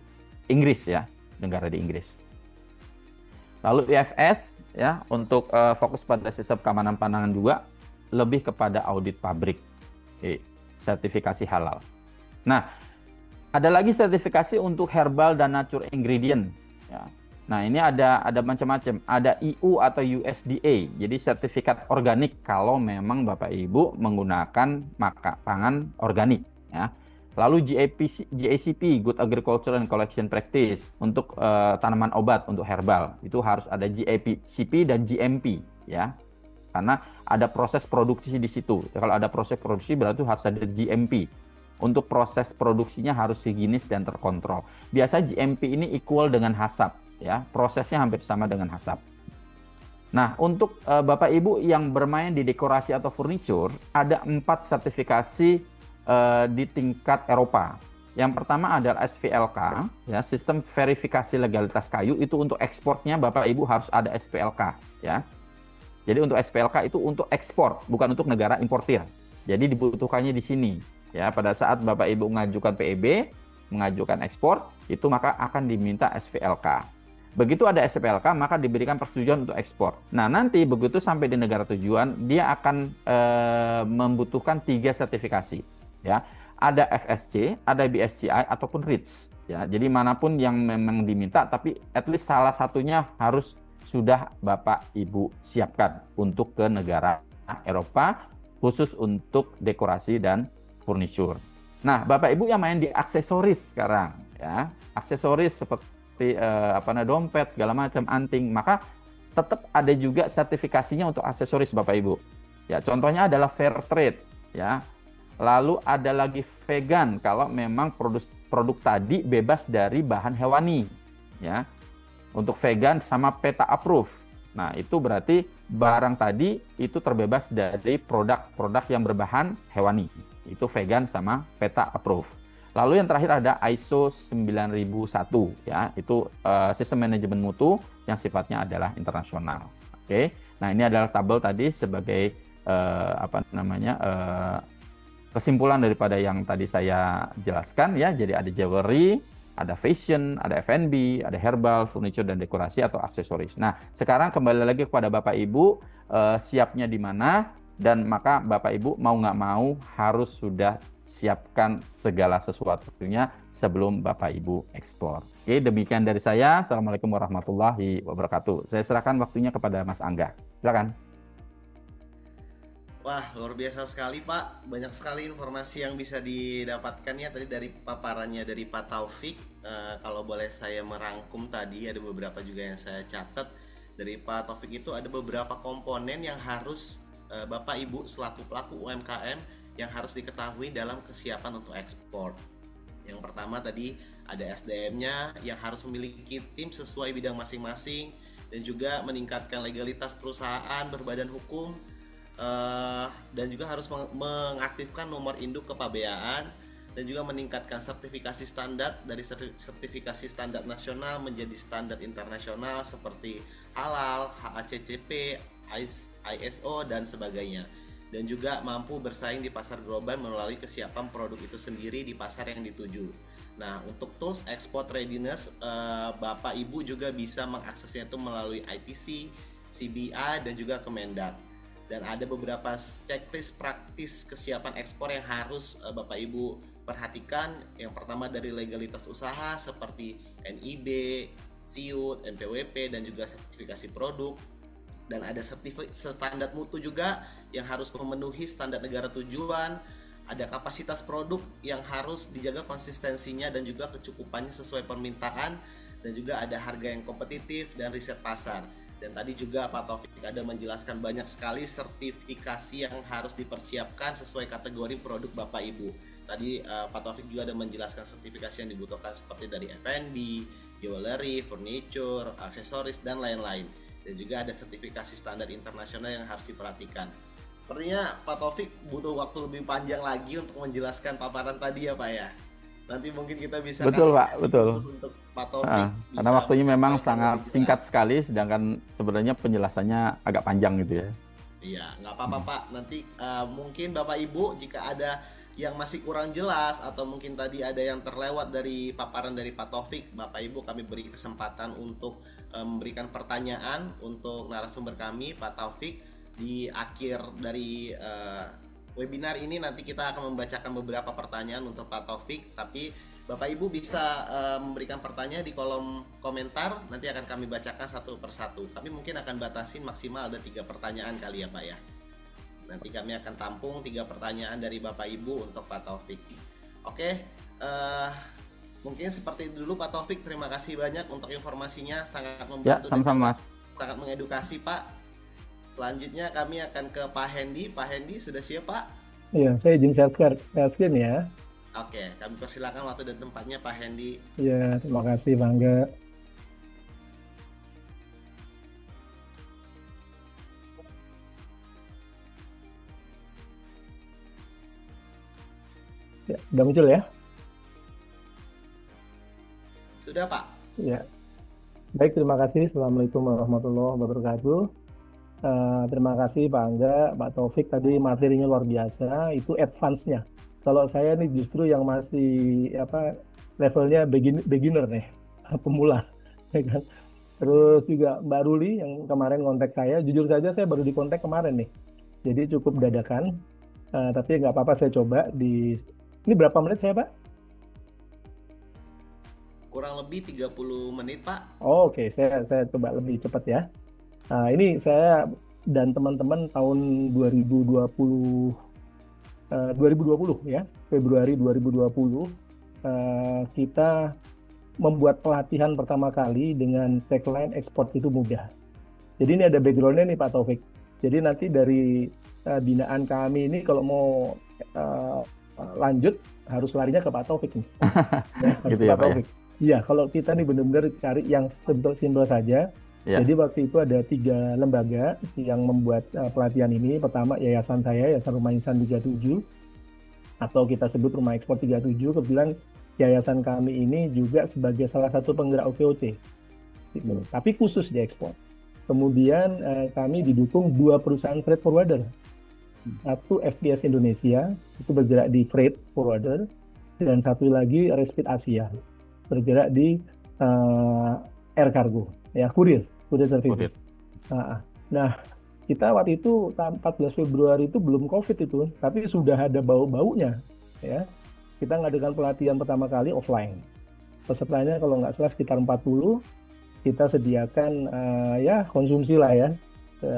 Inggris, ya, negara di Inggris. Lalu IFS, ya, untuk fokus pada sistem keamanan pangan juga lebih kepada audit pabrik, sertifikasi halal. Nah, Ada lagi sertifikasi untuk herbal dan nature ingredient. Ya. Nah, ini ada macam-macam. Ada EU atau USDA, jadi sertifikat organik kalau memang Bapak Ibu menggunakan pangan organik. Ya. Lalu GACP, Good Agriculture and Collection Practice, untuk tanaman obat, untuk herbal. Itu harus ada GACP dan GMP. Ya. Karena ada proses produksi di situ. Kalau ada proses produksi berarti harus ada GMP. Untuk proses produksinya harus higienis dan terkontrol. Biasa GMP ini equal dengan HACCP, ya. Prosesnya hampir sama dengan HACCP. Nah, untuk Bapak Ibu yang bermain di dekorasi atau furniture, ada 4 sertifikasi di tingkat Eropa. Yang pertama adalah SVLK, ya, Sistem Verifikasi Legalitas Kayu. Itu untuk ekspornya Bapak Ibu harus ada SVLK, ya. Jadi untuk SVLK itu untuk ekspor, bukan untuk negara importir. Jadi dibutuhkannya di sini. Ya, pada saat Bapak Ibu mengajukan PEB, mengajukan ekspor, itu maka akan diminta SVLK. Begitu ada SVLK, maka diberikan persetujuan untuk ekspor. Nah, nanti begitu sampai di negara tujuan, dia akan membutuhkan 3 sertifikasi. Ya, ada FSC, ada BSCI, ataupun REACH. Ya, jadi manapun yang memang diminta, tapi at least salah satunya harus sudah Bapak Ibu siapkan untuk ke negara Eropa, khusus untuk dekorasi dan furniture. Nah, Bapak Ibu yang main di aksesoris sekarang, ya, aksesoris seperti dompet, segala macam, anting, maka tetap ada juga sertifikasinya untuk aksesoris Bapak Ibu. Ya, contohnya adalah fair trade, ya. Lalu ada lagi vegan kalau memang produk tadi bebas dari bahan hewani, ya. Untuk vegan sama PETA approve. Nah, itu berarti barang tadi itu terbebas dari produk-produk yang berbahan hewani. Itu vegan sama PETA approve. Lalu yang terakhir ada ISO 9001, ya, itu sistem manajemen mutu yang sifatnya adalah internasional. Oke. Nah, ini adalah tabel tadi sebagai kesimpulan daripada yang tadi saya jelaskan, ya. Jadi ada jewelry, ada fashion, ada F&B, ada herbal, furniture, dan dekorasi atau aksesoris. Nah, sekarang kembali lagi kepada Bapak Ibu, siapnya di mana, dan maka Bapak Ibu mau nggak mau harus sudah siapkan segala sesuatunya sebelum Bapak Ibu ekspor. Oke, demikian dari saya. Assalamualaikum warahmatullahi wabarakatuh. Saya serahkan waktunya kepada Mas Angga. Silakan. Wah, luar biasa sekali Pak. Banyak sekali informasi yang bisa didapatkan ya tadi dari paparannya dari Pak Taufik. Kalau boleh saya merangkum tadi, ada beberapa juga yang saya catat. Dari Pak Taufik itu ada beberapa komponen yang harus Bapak Ibu selaku pelaku UMKM yang harus diketahui dalam kesiapan untuk ekspor. Yang pertama tadi ada SDM-nya yang harus memiliki tim sesuai bidang masing-masing dan juga meningkatkan legalitas perusahaan berbadan hukum. Dan juga harus mengaktifkan nomor induk kepabeaan dan juga meningkatkan sertifikasi standar dari sertifikasi standar nasional menjadi standar internasional seperti halal, HACCP, ISO dan sebagainya, dan juga mampu bersaing di pasar global melalui kesiapan produk itu sendiri di pasar yang dituju. Nah, untuk tools export readiness, Bapak Ibu juga bisa mengaksesnya itu melalui ITC, CBI dan juga Kemendak. Dan ada beberapa checklist praktis kesiapan ekspor yang harus Bapak Ibu perhatikan. Yang pertama dari legalitas usaha seperti NIB, SIUT, NPWP dan juga sertifikasi produk. Dan ada standar mutu juga yang harus memenuhi standar negara tujuan. Ada kapasitas produk yang harus dijaga konsistensinya dan juga kecukupannya sesuai permintaan. Dan juga ada harga yang kompetitif dan riset pasar. Dan tadi juga Pak Taufik ada menjelaskan banyak sekali sertifikasi yang harus dipersiapkan sesuai kategori produk Bapak Ibu. Tadi Pak Taufik juga ada menjelaskan sertifikasi yang dibutuhkan seperti dari F&B, jewelry, furniture, aksesoris, dan lain-lain. Dan juga ada sertifikasi standar internasional yang harus diperhatikan. Sepertinya Pak Taufik butuh waktu lebih panjang lagi untuk menjelaskan paparan tadi ya Pak ya. Nanti mungkin kita bisa betul, kasih Pak, betul. khusus untuk Pak Taufik. Karena waktunya memang sangat singkat sekali, sedangkan sebenarnya penjelasannya agak panjang gitu ya. Iya, nggak apa-apa Pak. Nanti mungkin Bapak Ibu jika ada yang masih kurang jelas atau mungkin tadi ada yang terlewat dari paparan dari Pak Taufik, Bapak Ibu kami beri kesempatan untuk memberikan pertanyaan untuk narasumber kami Pak Taufik di akhir dari webinar ini. Nanti kita akan membacakan beberapa pertanyaan untuk Pak Taufik, tapi Bapak Ibu bisa memberikan pertanyaan di kolom komentar, nanti akan kami bacakan satu persatu. Kami mungkin akan batasin maksimal ada 3 pertanyaan kali ya Pak ya. Nanti kami akan tampung 3 pertanyaan dari Bapak Ibu untuk Pak Taufik. Oke, mungkin seperti dulu Pak Taufik, terima kasih banyak untuk informasinya, sangat Ya, membantu dan sama-sama Mas. sangat mengedukasi Pak. Selanjutnya kami akan ke Pak Hendy. Pak Hendy sudah siap Pak? Iya, saya izin share screen ya. Oke, kami persilakan waktu dan tempatnya Pak Hendy. Iya, terima kasih Bangga. Ya, udah muncul ya? Sudah Pak? Ya, baik, terima kasih. Assalamualaikum warahmatullahi wabarakatuh. Terima kasih Pak Angga, Pak Taufik, tadi materinya luar biasa, itu advance-nya. Kalau saya nih justru yang masih levelnya beginner nih, pemula, ya kan? Terus juga Mbak Ruli yang kemarin kontak saya, jujur saja saya baru dikontak kemarin nih, jadi cukup dadakan. Tapi nggak apa-apa, saya coba ini berapa menit saya Pak? Kurang lebih 30 menit Pak. Oh, oke, saya coba lebih cepat ya. Nah, ini saya dan teman-teman tahun 2020 ya, Februari 2020 kita membuat pelatihan pertama kali dengan tagline ekspor itu mudah. Jadi ini ada background-nya nih Pak Taufik. Jadi nanti dari binaan kami ini kalau mau lanjut harus larinya ke Pak Taufik nih. Ya, harus Gitu ke ya Pak Pak ya. Taufik. Iya, kalau kita nih benar-benar cari yang simpel saja. Ya. Jadi waktu itu ada 3 lembaga yang membuat pelatihan ini. Pertama Yayasan saya, Yayasan Rumah Insan 37, atau kita sebut Rumah Ekspor 37. Kebetulan yayasan kami ini juga sebagai salah satu penggerak OVOC, gitu. Tapi khusus di ekspor. Kemudian kami didukung 2 perusahaan freight forwarder. Satu FPS Indonesia, itu bergerak di freight forwarder, dan satu lagi Respit Asia, bergerak di air cargo, ya, kurir services. Nah, kita waktu itu 14 Februari itu belum COVID itu, tapi sudah ada bau-baunya, ya. Kita ngadakan pelatihan pertama kali offline. Pesertanya kalau nggak salah sekitar 40, kita sediakan ya konsumsi lah ya,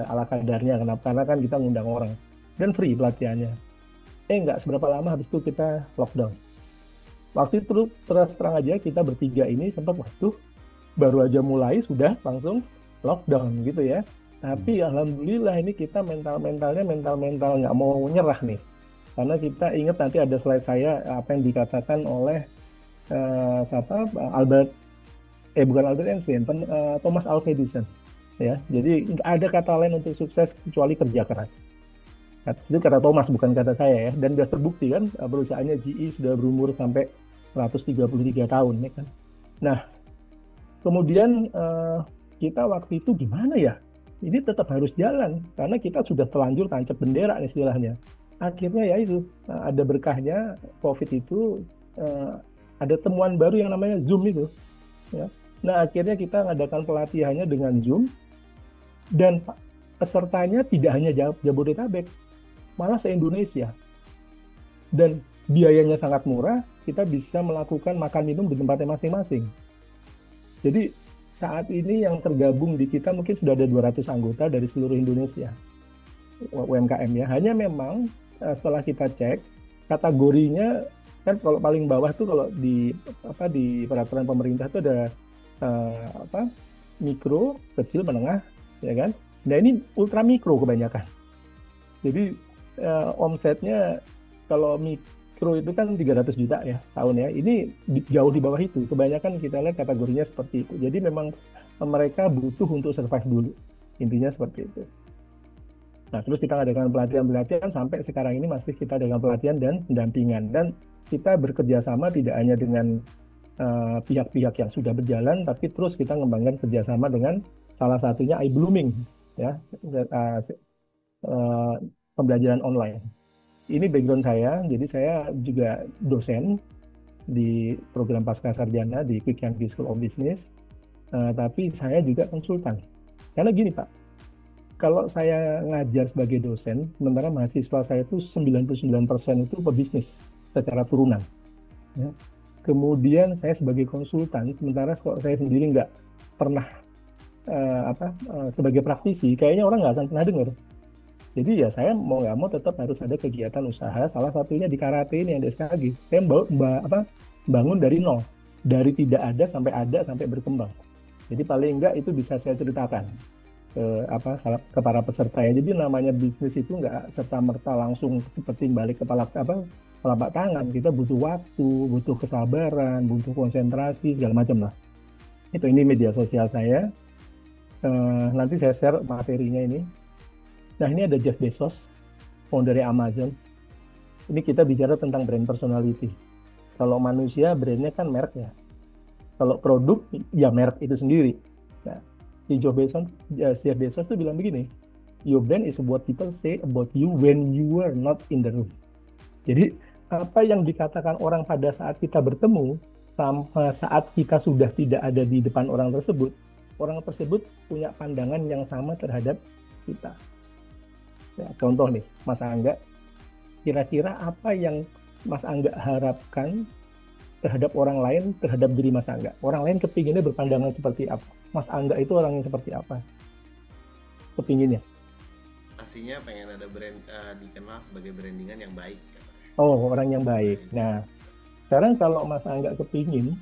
ala kadarnya. Kenapa? Karena kan kita ngundang orang. Dan free pelatihannya. Nggak seberapa lama habis itu kita lockdown. Waktu itu terus terang aja kita bertiga ini sempat waktu baru aja mulai sudah langsung lockdown gitu ya. Tapi alhamdulillah ini kita mentalnya nggak mau nyerah nih. Karena kita ingat nanti ada slide saya apa yang dikatakan oleh bukan Albert Einstein, Thomas Alva Edison. Ya, jadi nggak ada kata lain untuk sukses kecuali kerja keras. Itu kata Thomas, bukan kata saya ya. Dan sudah terbukti kan, perusahaannya GE sudah berumur sampai 133 tahun ya kan. Nah, kemudian kita waktu itu gimana ya? Ini tetap harus jalan karena kita sudah terlanjur tancap bendera istilahnya. Akhirnya ya itu ada berkahnya COVID itu, ada temuan baru yang namanya Zoom itu. Ya. Nah, akhirnya kita ngadakan pelatihannya dengan Zoom, dan pesertanya tidak hanya Jabodetabek, malah se-Indonesia. Dan biayanya sangat murah, kita bisa melakukan makan minum di tempatnya masing-masing. Jadi saat ini yang tergabung di kita mungkin sudah ada 200 anggota dari seluruh Indonesia, UMKM ya. Hanya memang setelah kita cek, kategorinya kan kalau paling bawah tuh kalau di peraturan pemerintah itu ada mikro, kecil, menengah, ya kan. Nah ini ultra mikro kebanyakan. Jadi omsetnya kalau mikro itu kan 300 juta ya tahun ya. Ini jauh di bawah itu. Kebanyakan kita lihat kategorinya seperti itu. Jadi memang mereka butuh untuk survive dulu. Intinya seperti itu. Nah, terus kita adakan pelatihan sampai sekarang ini masih kita adakan pelatihan dan pendampingan. Dan kita bekerja sama tidak hanya dengan pihak-pihak yang sudah berjalan, tapi terus kita mengembangkan kerjasama dengan salah satunya iBlooming, ya, pembelajaran online. Ini background saya, jadi saya juga dosen di program Pascasarjana di Quick Young School of Business, tapi saya juga konsultan. Karena gini Pak, kalau saya ngajar sebagai dosen, sementara mahasiswa saya itu 99% itu pebisnis secara turunan. Ya. kemudian saya sebagai konsultan, sementara kalau saya sendiri nggak pernah sebagai praktisi, kayaknya orang nggak akan pernah dengar. Jadi ya saya mau nggak mau tetap harus ada kegiatan usaha, salah satunya di karate ini yang di SKG. Saya bangun dari nol, dari tidak ada sampai berkembang. Jadi paling enggak itu bisa saya ceritakan ke ke para peserta ya. Jadi namanya bisnis itu nggak serta merta langsung seperti balik kepala telapak tangan. Kita butuh waktu, butuh kesabaran, butuh konsentrasi segala macam lah. Ini media sosial saya. Nanti saya share materinya ini. Nah, ini ada Jeff Bezos, founder dari Amazon. Ini kita bicara tentang brand personality. Kalau manusia, brandnya kan merek ya. Kalau produk, ya merek itu sendiri. Nah, si Jeff Bezos tuh bilang begini, your brand is what people say about you when you are not in the room. Jadi, apa yang dikatakan orang pada saat kita bertemu, sama saat kita sudah tidak ada di depan orang tersebut punya pandangan yang sama terhadap kita. Ya, contoh nih, Mas Angga, kira-kira apa yang Mas Angga harapkan terhadap orang lain, terhadap diri Mas Angga? Orang lain kepinginnya berpandangan seperti apa? Mas Angga itu orangnya seperti apa? Kepinginnya? Pastinya pengen ada brand dikenal sebagai brandingan yang baik. Oh, orang yang baik. Nah, sekarang kalau Mas Angga kepingin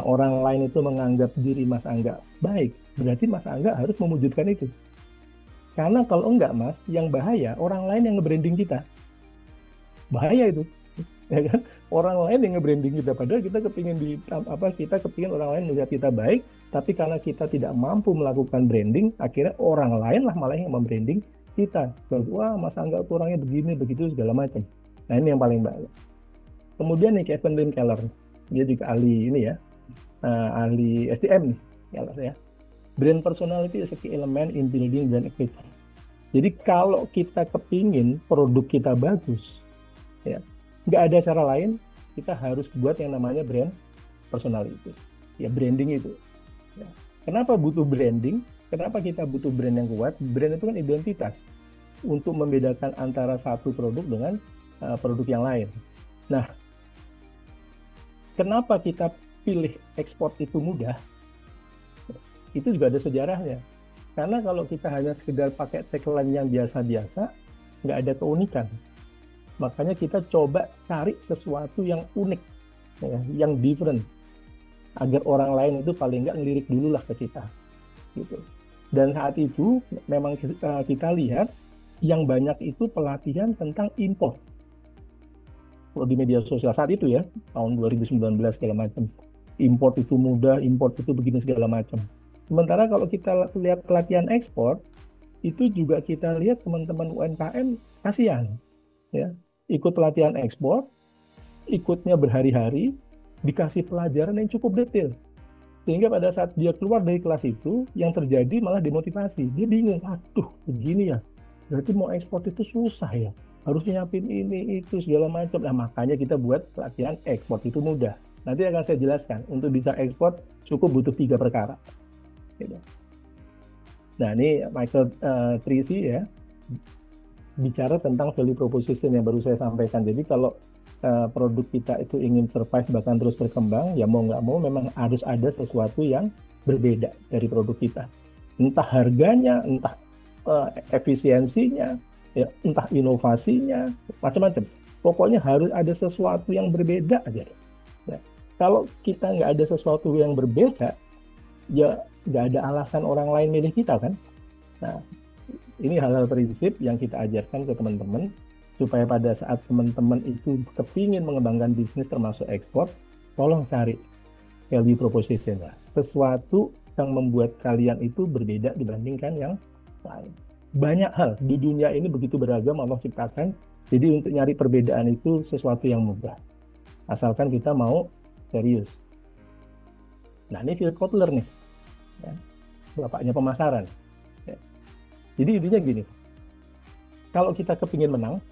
orang lain itu menganggap diri Mas Angga baik, berarti Mas Angga harus mewujudkan itu. Karena kalau enggak, Mas, yang bahaya orang lain yang nge-branding kita. Bahaya itu. Ya kan? Orang lain yang nge-branding kita, padahal kita kepingin orang lain melihat kita baik, tapi karena kita tidak mampu melakukan branding, akhirnya orang lain lah malah yang membranding kita. Wah, Mas Angga tuh orangnya begini, begitu, segala macam. Nah, ini yang paling bahaya. Kemudian nih Kevin Lynn Keller, dia juga ahli ini ya, ahli SDM nih, Keller ya. Brand personality is a key element in building brand equity. Jadi kalau kita kepingin produk kita bagus, ya nggak ada cara lain, kita harus buat yang namanya brand personality, ya branding itu. Ya. Kenapa butuh branding? Kenapa kita butuh brand yang kuat? Brand itu kan identitas untuk membedakan antara satu produk dengan produk yang lain. Nah, kenapa kita pilih ekspor itu mudah? Itu juga ada sejarahnya. Karena kalau kita hanya sekedar pakai tagline yang biasa-biasa, nggak ada keunikan. Makanya kita coba cari sesuatu yang unik, ya, yang different, agar orang lain itu paling nggak ngelirik dulu lah ke kita. Gitu. Dan saat itu memang kita lihat yang banyak itu pelatihan tentang import. Kalau di media sosial saat itu ya, tahun 2019 segala macam. Import itu mudah, import itu begini segala macam. Sementara kalau kita lihat pelatihan ekspor, itu juga kita lihat teman-teman UMKM kasihan, ya, ikut pelatihan ekspor, ikutnya berhari-hari, dikasih pelajaran yang cukup detail, sehingga pada saat dia keluar dari kelas itu, yang terjadi malah demotivasi. Dia bingung, aduh, begini ya, berarti mau ekspor itu susah ya, harus nyiapin ini itu segala macam. Nah, makanya kita buat pelatihan ekspor itu mudah. Nanti akan saya jelaskan, untuk bisa ekspor cukup butuh 3 perkara. Nah, ini Michael Tracy ya, bicara tentang value proposition yang baru saya sampaikan. Jadi kalau produk kita itu ingin survive bahkan terus berkembang, ya mau nggak mau memang harus ada sesuatu yang berbeda dari produk kita. Entah harganya, entah efisiensinya, ya, entah inovasinya, macam-macam. Pokoknya harus ada sesuatu yang berbeda aja. Nah, kalau kita nggak ada sesuatu yang berbeda, ya nggak ada alasan orang lain milih kita kan. Nah, ini hal-hal prinsip yang kita ajarkan ke teman-teman supaya pada saat teman-teman itu kepingin mengembangkan bisnis termasuk ekspor, tolong cari value proposition lah. Sesuatu yang membuat kalian itu berbeda dibandingkan yang lain. Banyak hal di dunia ini begitu beragam Allah ciptakan, jadi untuk nyari perbedaan itu sesuatu yang mudah. Asalkan kita mau serius. Nah, ini Phil Kotler nih. Ya, bapaknya pemasaran. Ya. Jadi intinya gini, kalau kita kepingin menang,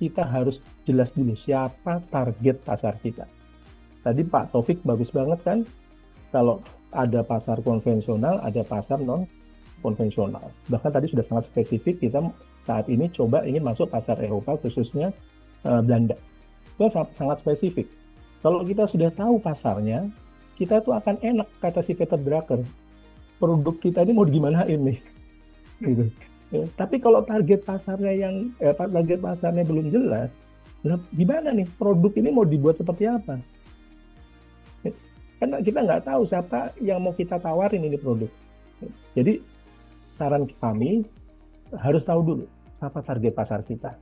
kita harus jelas dulu siapa target pasar kita. Tadi Pak Taufik bagus banget kan, kalau ada pasar konvensional, ada pasar non konvensional. Bahkan tadi sudah sangat spesifik, kita saat ini coba ingin masuk pasar Eropa, khususnya Belanda. Itu sangat spesifik. Kalau kita sudah tahu pasarnya, kita tuh akan enak, kata si Peter Drucker. Produk kita ini mau digimanain nih, gitu. Ya, tapi kalau target pasarnya belum jelas, lah gimana nih produk ini mau dibuat seperti apa? Ya, karena kita nggak tahu siapa yang mau kita tawarin ini produk. Jadi saran kami harus tahu dulu siapa target pasar kita.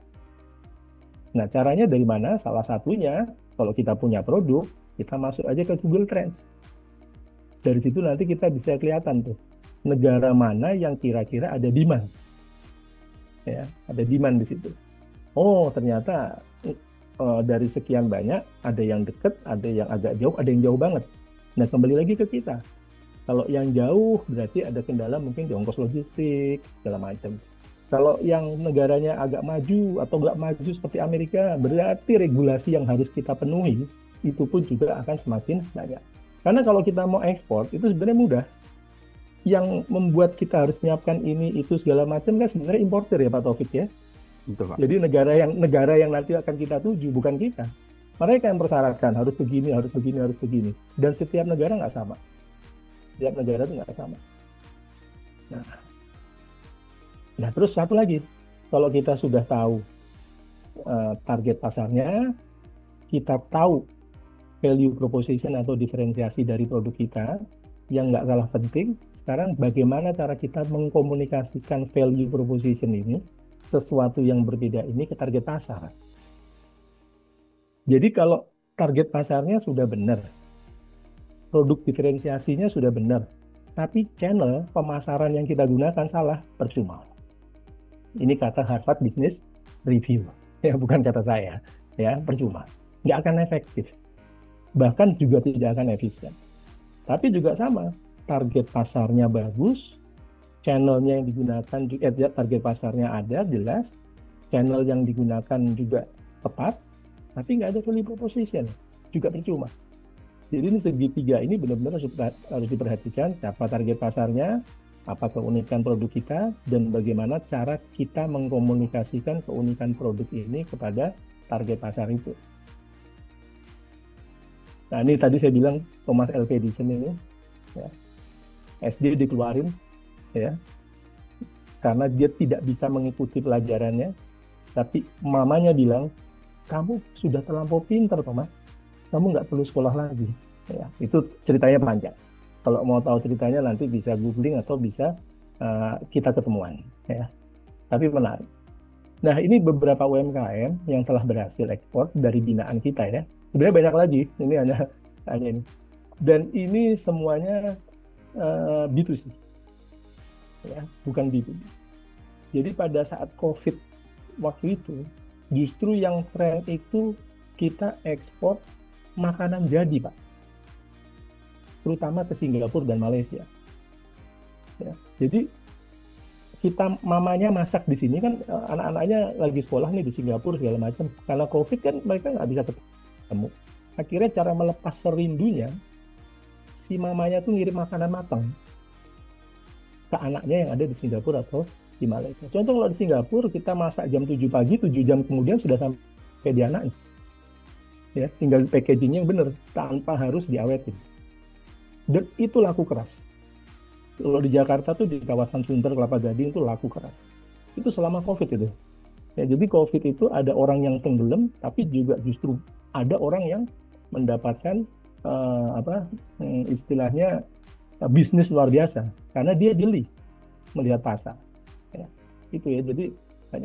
Nah, caranya dari mana? Salah satunya, kalau kita punya produk, kita masuk aja ke Google Trends. Dari situ nanti kita bisa kelihatan tuh, negara mana yang kira-kira ada demand. Ya, ada demand di situ. Oh, ternyata dari sekian banyak, ada yang dekat, ada yang agak jauh, ada yang jauh banget. Nah, kembali lagi ke kita. Kalau yang jauh, berarti ada kendala mungkin di ongkos logistik, segala macam. Kalau yang negaranya agak maju atau nggak maju seperti Amerika, berarti regulasi yang harus kita penuhi itu pun juga akan semakin banyak. Karena kalau kita mau ekspor, itu sebenarnya mudah. Yang membuat kita harus menyiapkan ini, itu segala macam kan sebenarnya importer ya Pak Taufik ya. Betul, Pak. Jadi negara yang nanti akan kita tuju, bukan kita. Mereka yang persyaratkan harus begini, harus begini, harus begini. Dan setiap negara nggak sama. Setiap negara itu nggak sama. Nah, terus satu lagi, kalau kita sudah tahu target pasarnya, kita tahu value proposition atau diferensiasi dari produk kita, yang nggak kalah penting, sekarang bagaimana cara kita mengkomunikasikan value proposition ini, sesuatu yang berbeda ini ke target pasar. Jadi kalau target pasarnya sudah benar, produk diferensiasinya sudah benar, tapi channel pemasaran yang kita gunakan salah, percuma. Ini kata Harvard Business Review, ya bukan kata saya, ya percuma, nggak akan efektif, bahkan juga tidak akan efisien. Tapi juga sama, target pasarnya bagus, channelnya yang digunakan juga target pasarnya ada jelas, channel yang digunakan juga tepat, tapi nggak ada value proposition, juga percuma. Jadi ini segitiga ini benar-benar harus diperhatikan, siapa target pasarnya, apa keunikan produk kita, dan bagaimana cara kita mengkomunikasikan keunikan produk ini kepada target pasar itu. Nah, ini tadi saya bilang Thomas L. Edison ini, ya, SD dikeluarin, ya, karena dia tidak bisa mengikuti pelajarannya, tapi mamanya bilang, kamu sudah terlampau pintar, Thomas, kamu nggak perlu sekolah lagi. Ya, itu ceritanya panjang. Kalau mau tahu ceritanya nanti bisa googling atau bisa kita ketemuan, ya. Tapi menarik. Nah, ini beberapa UMKM yang telah berhasil ekspor dari binaan kita ya. Sebenarnya banyak lagi. Ini hanya ini. Dan ini semuanya B2C, ya, bukan B2B. Jadi pada saat COVID waktu itu, justru yang tren itu kita ekspor makanan jadi, Pak. Terutama ke Singapura dan Malaysia. Ya, jadi kita mamanya masak di sini kan, anak-anaknya lagi sekolah nih di Singapura segala macam. Karena COVID kan mereka nggak bisa ketemu. Akhirnya cara melepas serindunya, si mamanya tuh ngirim makanan matang ke anaknya yang ada di Singapura atau di Malaysia. Contoh kalau di Singapura kita masak jam 7 pagi, 7 jam kemudian sudah sampai di anaknya. Ya, tinggal packagingnya yang benar tanpa harus diawetin. Dan itu laku keras. Kalau di Jakarta tuh di kawasan Sunter, Kelapa Gading itu laku keras. Itu selama COVID itu. Ya, jadi COVID itu ada orang yang tenggelam, tapi juga justru ada orang yang mendapatkan istilahnya bisnis luar biasa karena dia jeli melihat pasar. Ya, itu ya. Jadi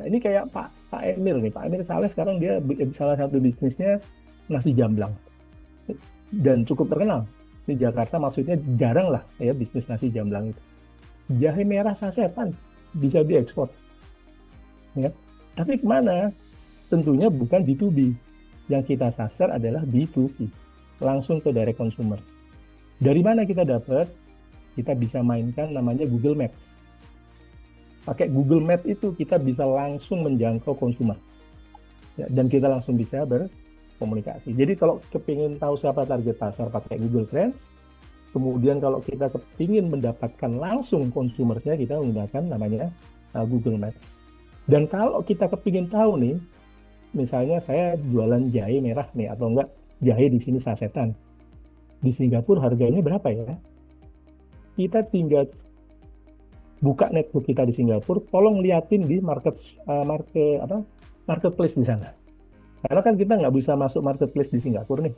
ini kayak Pak Emir nih. Pak Emir Saleh sekarang dia salah satu bisnisnya nasi jamblang dan cukup terkenal. Di Jakarta maksudnya jarang lah ya bisnis nasi jamblang itu. Jahe merah sasetan bisa diekspor. Ya. Tapi kemana? Tentunya bukan B2B. Yang kita sasar adalah B2C. Langsung ke direct consumer. Dari mana kita dapat? Kita bisa mainkan namanya Google Maps. Pakai Google Maps itu kita bisa langsung menjangkau konsumer. Ya, dan kita langsung bisa komunikasi. Jadi kalau kepingin tahu siapa target pasar pakai Google Trends, kemudian kalau kita kepingin mendapatkan langsung konsumernya, kita menggunakan namanya Google Maps. Dan kalau kita kepingin tahu nih, misalnya saya jualan jahe merah nih, atau enggak jahe di sini sasetan. Di Singapura harganya berapa ya? Kita tinggal buka netbook kita di Singapura, tolong liatin di marketplace di sana. Karena kan kita nggak bisa masuk marketplace di Singapura nih.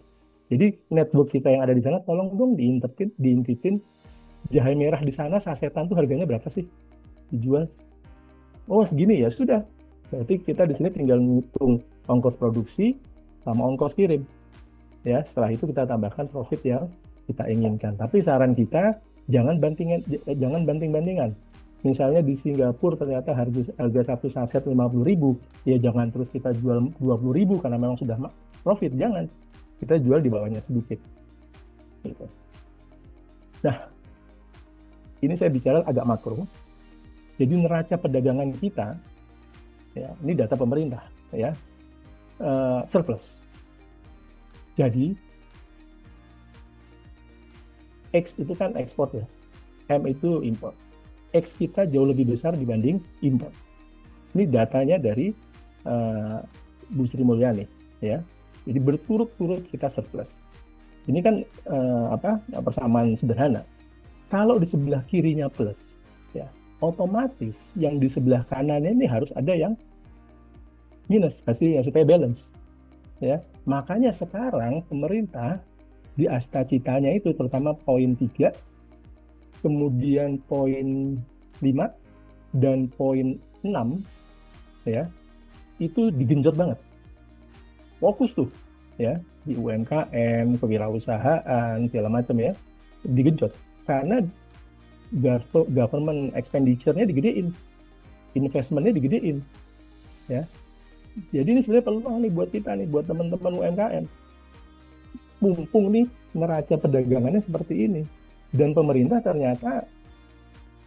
Jadi netbook kita yang ada di sana, tolong dong diintipin jahe merah di sana sasetan tuh harganya berapa sih dijual? Oh segini ya sudah. Berarti kita di sini tinggal ngitung ongkos produksi sama ongkos kirim. Ya setelah itu kita tambahkan profit yang kita inginkan. Tapi saran kita jangan banting-bantingan. Misalnya di Singapura ternyata harga satu saset 50.000, ya jangan terus kita jual 20.000 karena memang sudah profit, jangan. Kita jual di bawahnya sedikit. Gitu. Nah, ini saya bicara agak makro. Jadi neraca perdagangan kita, ya, ini data pemerintah, ya, surplus. Jadi X itu kan ekspor ya, M itu impor. X kita jauh lebih besar dibanding impor. Ini datanya dari Bu Sri Mulyani, ya. Jadi berturut-turut kita surplus. Ini kan persamaan sederhana. Kalau di sebelah kirinya plus, ya, otomatis yang di sebelah kanannya ini harus ada yang minus hasilnya supaya balance, ya. Makanya sekarang pemerintah di Astacitanya itu terutama poin 3, kemudian poin 5 dan poin 6, ya, itu digenjot banget. Fokus tuh, ya, di UMKM, kewirausahaan, segala macam ya, digenjot. Karena government expenditure-nya digedein, investment-nya digedein, ya. Jadi ini sebenarnya peluang nih buat kita nih, buat teman-teman UMKM. Mumpung nih neraca perdagangannya seperti ini. Dan pemerintah ternyata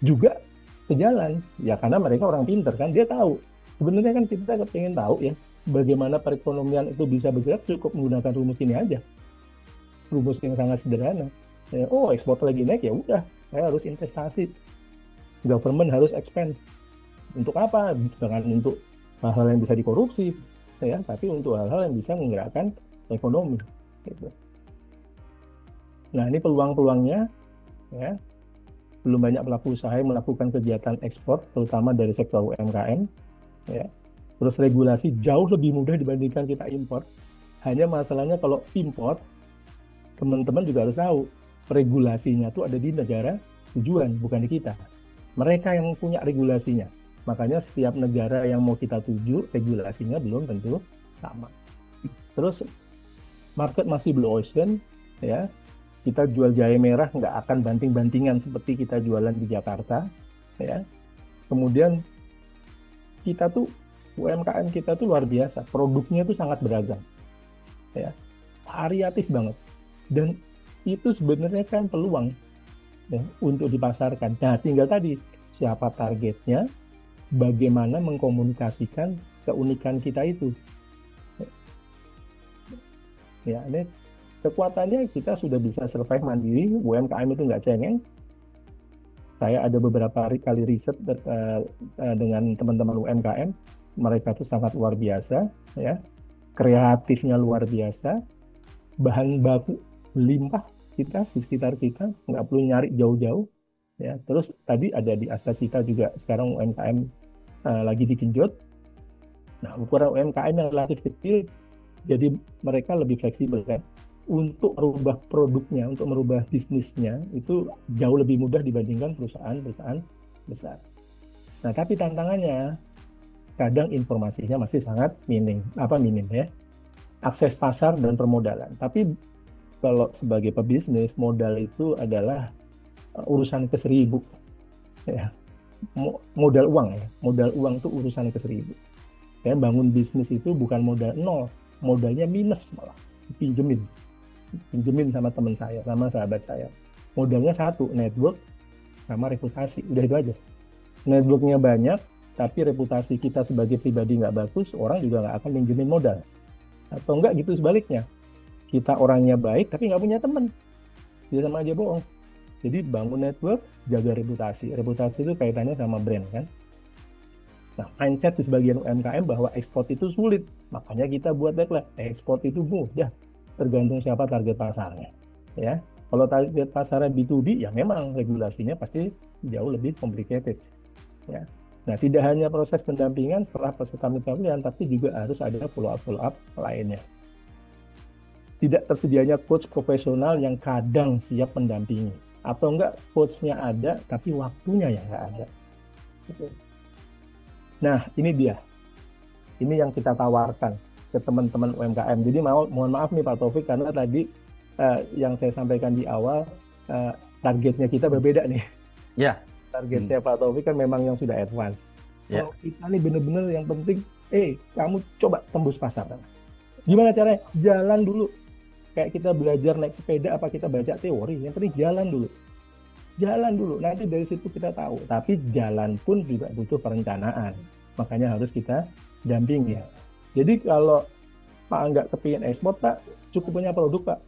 juga sejalan. Ya karena mereka orang pinter kan, dia tahu. Sebenarnya kan kita pengen tahu ya, bagaimana perekonomian itu bisa bergerak, cukup menggunakan rumus ini aja. Rumus yang sangat sederhana. Ya, oh ekspor lagi naik, ya udah, saya harus investasi. Government harus expand. Untuk apa? Jangan untuk hal-hal yang bisa dikorupsi, ya, tapi untuk hal-hal yang bisa menggerakkan ekonomi. Gitu. Nah ini peluang-peluangnya, ya. Belum banyak pelaku usaha yang melakukan kegiatan ekspor, terutama dari sektor UMKM, ya. Terus regulasi jauh lebih mudah dibandingkan kita impor. Hanya masalahnya kalau impor, teman-teman juga harus tahu regulasinya tuh ada di negara tujuan, bukan di kita. Mereka yang punya regulasinya. Makanya setiap negara yang mau kita tuju, regulasinya belum tentu sama. Terus market masih blue ocean, ya. Kita jual jahe merah nggak akan banting-bantingan seperti kita jualan di Jakarta, ya. Kemudian kita tuh UMKM kita tuh luar biasa, produknya tuh sangat beragam, ya, variatif banget, dan itu sebenarnya kan peluang, ya, untuk dipasarkan. Nah, tinggal tadi siapa targetnya, bagaimana mengkomunikasikan keunikan kita itu, ya. Ini kekuatannya kita sudah bisa survive mandiri, UMKM itu nggak cengeng. Saya ada beberapa kali riset dengan teman-teman UMKM, mereka itu sangat luar biasa, ya, kreatifnya luar biasa, bahan baku limpah kita di sekitar kita, nggak perlu nyari jauh-jauh, ya. Terus tadi ada di Astacita juga sekarang UMKM lagi digenjot. Nah ukuran UMKM yang relatif kecil, jadi mereka lebih fleksibel kan. Untuk merubah produknya, untuk merubah bisnisnya itu jauh lebih mudah dibandingkan perusahaan-perusahaan besar. Nah, tapi tantangannya kadang informasinya masih sangat minim ya. Akses pasar dan permodalan. Tapi kalau sebagai pebisnis, modal itu adalah urusan ke-1000. Ya. Modal uang ya. Modal uang itu urusan ke-1000. Ya, bangun bisnis itu bukan modal nol, modalnya minus malah. Pinjemin sama teman saya, sama sahabat saya. Modalnya satu, network sama reputasi. Udah itu aja. Networknya banyak, tapi reputasi kita sebagai pribadi nggak bagus, orang juga nggak akan minjemin modal. Atau enggak gitu sebaliknya. Kita orangnya baik, tapi nggak punya teman. Dia sama aja bohong. Jadi bangun network, jaga reputasi. Reputasi itu kaitannya sama brand kan. Nah, mindset di sebagian UMKM bahwa ekspor itu sulit. Makanya kita buat baiklah, ekspor itu mudah. tergantung siapa target pasarnya. Ya, kalau target pasarnya B2B, ya memang regulasinya pasti jauh lebih complicated. Ya. Nah, tidak hanya proses pendampingan setelah peserta pendampingan, tapi juga harus ada follow up lainnya. Tidak tersedianya coach profesional yang kadang siap mendampingi, atau enggak coachnya ada tapi waktunya yang nggak ada. Nah, ini dia. Ini yang kita tawarkan ke teman-teman UMKM. Jadi mohon maaf nih Pak Taufik, karena tadi yang saya sampaikan di awal, targetnya kita berbeda nih. Ya. Targetnya Pak Taufik kan memang yang sudah advance. Ya. Kalau kita nih bener-bener yang penting, kamu coba tembus pasar. Gimana caranya? Jalan dulu. Kayak kita belajar naik sepeda, apa kita baca teori, yang penting jalan dulu. Jalan dulu, nanti dari situ kita tahu. Tapi jalan pun juga butuh perencanaan. Makanya harus kita dampingi. Jadi kalau Pak nggak kepingin ekspor, Pak, cukup punya produk, Pak.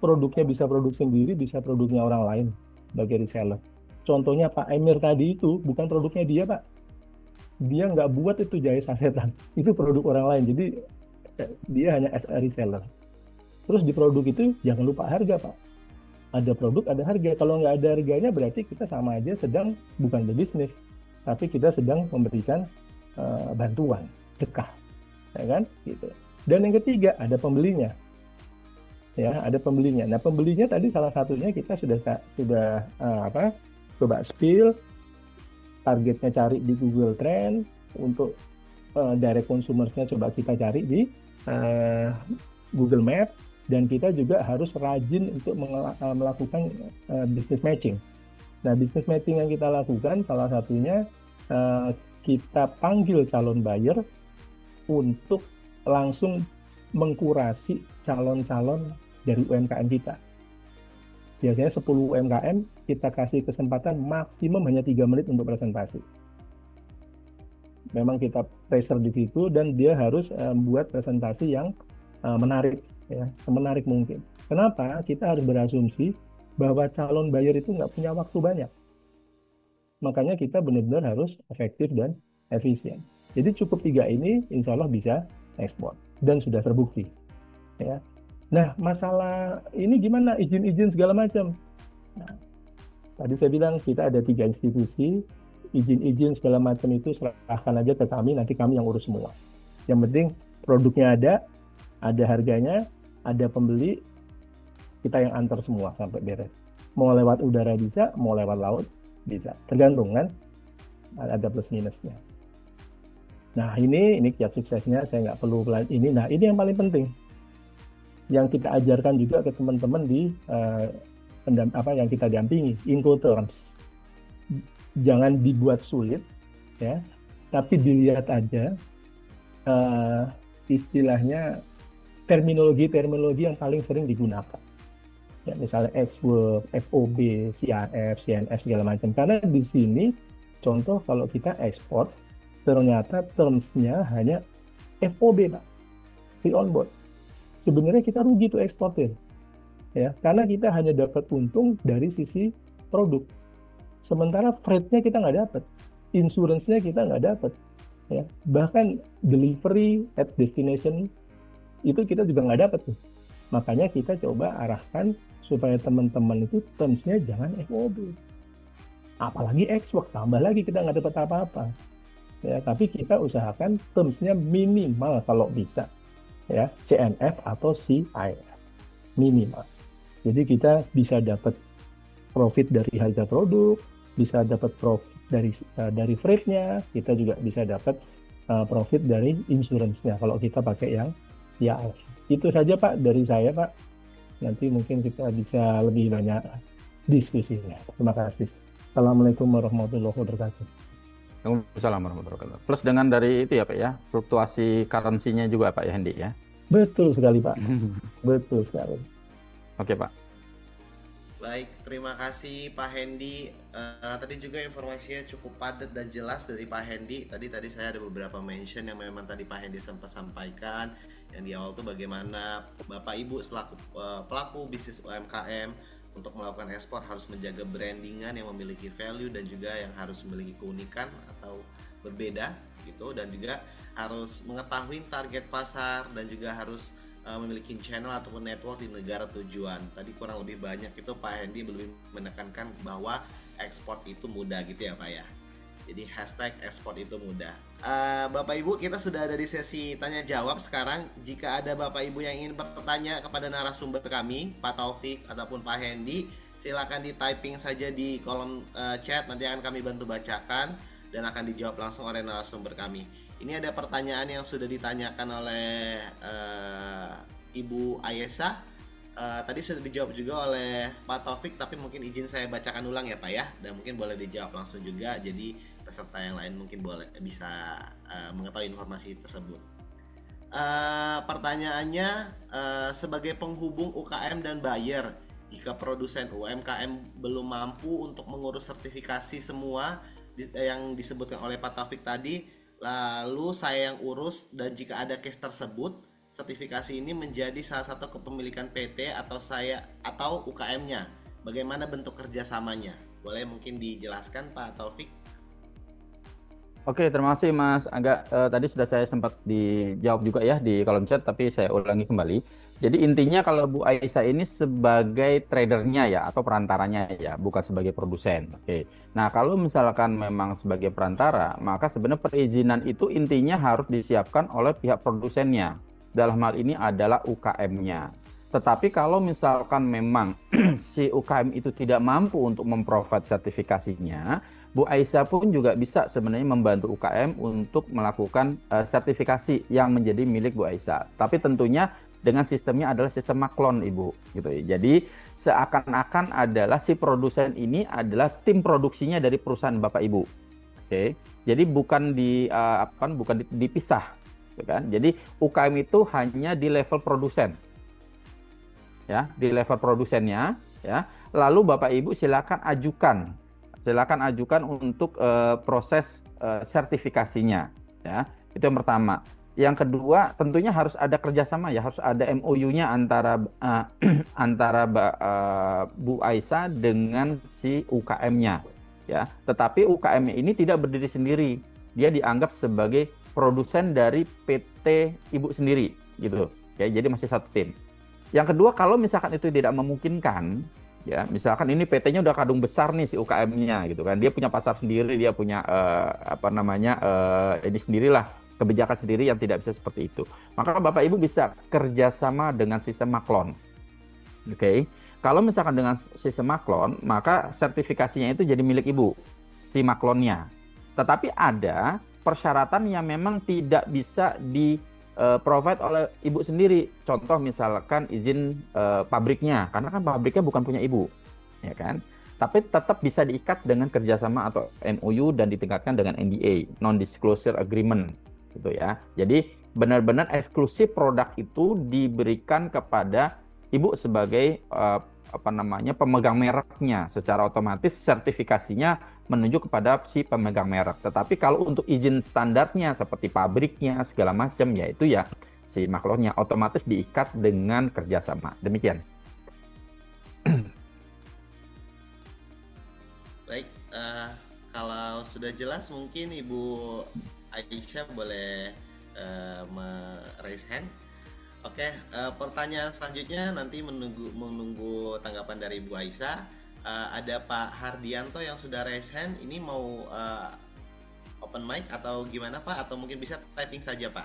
Produknya bisa produk sendiri, bisa produknya orang lain sebagai reseller. Contohnya Pak Emir tadi itu bukan produknya dia, Pak. Dia nggak buat itu jahe sasetan. Itu produk orang lain. Jadi dia hanya as a reseller. Terus di produk itu jangan lupa harga, Pak. Ada produk, ada harga. Kalau nggak ada harganya berarti kita sama aja sedang bukan berbisnis, tapi kita sedang memberikan bantuan, sedekah, ya kan? Gitu. Dan yang ketiga ada pembelinya, ya ada pembelinya. Nah pembelinya tadi salah satunya kita sudah coba spill, targetnya cari di Google Trend, untuk direct consumersnya coba kita cari di Google Map. Dan kita juga harus rajin untuk melakukan business matching. Nah, business matching yang kita lakukan salah satunya kita panggil calon buyer untuk langsung mengkurasi calon-calon dari UMKM kita. Biasanya 10 UMKM kita kasih kesempatan maksimum hanya 3 menit untuk presentasi. Memang kita pressure di situ dan dia harus membuat presentasi yang menarik. Ya, semenarik mungkin. Kenapa? Kita harus berasumsi bahwa calon buyer itu nggak punya waktu banyak. Makanya kita benar-benar harus efektif dan efisien. Jadi cukup 3 ini insya Allah bisa ekspor. Dan sudah terbukti. Ya. Nah, masalah ini gimana? Izin-izin segala macam. Nah, tadi saya bilang kita ada 3 institusi. Izin-izin segala macam itu serahkan aja ke kami, nanti kami yang urus semua. Yang penting produknya ada harganya, ada pembeli, kita yang antar semua sampai beres. Mau lewat udara bisa, mau lewat laut bisa. Tergantung kan, ada plus minusnya. Nah ini kiat suksesnya, saya nggak perlu ini. Nah ini yang paling penting, yang kita ajarkan juga ke teman-teman di yang kita dampingi, Incoterms. Jangan dibuat sulit, ya, tapi dilihat aja istilahnya terminologi yang paling sering digunakan. Ya, misalnya X-Work, FOB, CRF, CNF, segala macam. Karena di sini, contoh kalau kita ekspor, ternyata terms-nya hanya FOB, Pak. Free on board. Sebenarnya kita rugi tuh eksportir. Ya, karena kita hanya dapat untung dari sisi produk. Sementara freight-nya kita nggak dapat. Insurance-nya kita nggak dapat. Ya, bahkan delivery at destination itu kita juga nggak dapat tuh. Makanya kita coba arahkan supaya teman-teman itu terms-nya jangan FOB. Apalagi export, tambah lagi kita nggak dapat apa-apa. Ya, tapi kita usahakan terms-nya minimal kalau bisa. Ya, CNF atau CIF. Minimal. Jadi kita bisa dapat profit dari harga produk, bisa dapat profit dari freight-nya, kita juga bisa dapat profit dari insurance-nya kalau kita pakai yang ya, itu saja Pak dari saya Pak. Nanti mungkin kita bisa lebih banyak diskusinya. Terima kasih. Assalamualaikum warahmatullahi wabarakatuh. Waalaikumsalam warahmatullahi wabarakatuh. Plus dengan dari itu ya Pak ya, fluktuasi currency-nya juga Pak ya Hendy ya. Betul sekali Pak. Betul sekali. Oke Pak. Baik, terima kasih Pak Hendy. Tadi juga informasinya cukup padat dan jelas dari Pak Hendy. Tadi saya ada beberapa mention yang memang tadi Pak Hendy sempat sampaikan. Yang di awal tuh bagaimana Bapak Ibu selaku pelaku bisnis UMKM untuk melakukan ekspor harus menjaga brandingan yang memiliki value dan juga yang harus memiliki keunikan atau berbeda gitu, dan juga harus mengetahui target pasar dan juga harus memiliki channel ataupun network di negara tujuan. Tadi kurang lebih banyak itu Pak Hendy lebih menekankan bahwa ekspor itu mudah gitu ya Pak ya. Jadi hashtag ekspor itu mudah. Bapak Ibu, kita sudah ada di sesi tanya jawab sekarang. Jika ada Bapak Ibu yang ingin bertanya kepada narasumber kami, Pak Taufik ataupun Pak Hendy, silakan di typing saja di kolom chat. Nanti akan kami bantu bacakan dan akan dijawab langsung oleh narasumber kami. Ini ada pertanyaan yang sudah ditanyakan oleh Ibu Ayesah. Tadi sudah dijawab juga oleh Pak Taufik, tapi mungkin izin saya bacakan ulang ya Pak ya, dan mungkin boleh dijawab langsung juga. Jadi peserta yang lain mungkin bisa mengetahui informasi tersebut. Pertanyaannya, sebagai penghubung UKM dan buyer, jika produsen UMKM belum mampu untuk mengurus sertifikasi semua yang disebutkan oleh Pak Taufik tadi, lalu saya yang urus, dan jika ada case tersebut, sertifikasi ini menjadi salah satu kepemilikan PT atau UKM-nya, bagaimana bentuk kerjasamanya? Boleh mungkin dijelaskan Pak Taufik? Oke, terima kasih Mas Angga. Tadi sudah saya sempat dijawab juga ya di kolom chat, tapi saya ulangi kembali. Jadi intinya kalau Bu Aisyah ini sebagai tradernya ya, atau perantaranya ya, bukan sebagai produsen. Oke. Nah, kalau misalkan memang sebagai perantara, maka sebenarnya perizinan itu intinya harus disiapkan oleh pihak produsennya. Dalam hal ini adalah UKM-nya. Tetapi kalau misalkan memang si UKM itu tidak mampu untuk memprovide sertifikasinya, Bu Aisyah pun juga bisa sebenarnya membantu UKM untuk melakukan sertifikasi yang menjadi milik Bu Aisyah. Tapi tentunya dengan sistemnya adalah sistem maklon, Ibu. Gitu ya. Jadi seakan-akan adalah si produsen ini adalah tim produksinya dari perusahaan Bapak Ibu. Oke. Jadi bukan dipisah. Kan? Jadi UKM itu hanya di level produsen, ya, di level produsennya, ya. Lalu Bapak Ibu silakan ajukan untuk proses sertifikasinya, ya. Itu yang pertama. Yang kedua, tentunya harus ada kerjasama, ya, harus ada MOU-nya antara Bu Aisyah dengan si UKM-nya, ya. Tetapi UKM ini tidak berdiri sendiri, dia dianggap sebagai produsen dari PT Ibu sendiri, gitu. Ya, jadi masih satu tim. Yang kedua, kalau misalkan itu tidak memungkinkan, ya, misalkan ini PT-nya udah kadung besar nih si UKM-nya, gitu kan, dia punya pasar sendiri, dia punya ini sendirilah, kebijakan sendiri yang tidak bisa seperti itu. Maka Bapak Ibu bisa kerjasama dengan sistem maklon. Oke. Kalau misalkan dengan sistem maklon, maka sertifikasinya itu jadi milik Ibu, si maklonnya. Tetapi ada persyaratan yang memang tidak bisa di-provide oleh Ibu sendiri. Contoh misalkan izin pabriknya, karena kan pabriknya bukan punya Ibu, ya kan? Tapi tetap bisa diikat dengan kerjasama atau MOU dan ditingkatkan dengan NDA, Non-Disclosure Agreement, gitu ya. Jadi benar-benar eksklusif produk itu diberikan kepada Ibu sebagai pemegang mereknya. Secara otomatis sertifikasinya menuju kepada si pemegang merek. Tetapi kalau untuk izin standarnya seperti pabriknya segala macam, yaitu ya si maklonnya otomatis diikat dengan kerjasama. Demikian. Baik, kalau sudah jelas mungkin Ibu Aisyah boleh raise hand. Oke, pertanyaan selanjutnya nanti menunggu tanggapan dari Ibu Aisyah. Ada Pak Hardianto yang sudah raise hand. Ini mau open mic atau gimana Pak? Atau mungkin bisa typing saja Pak?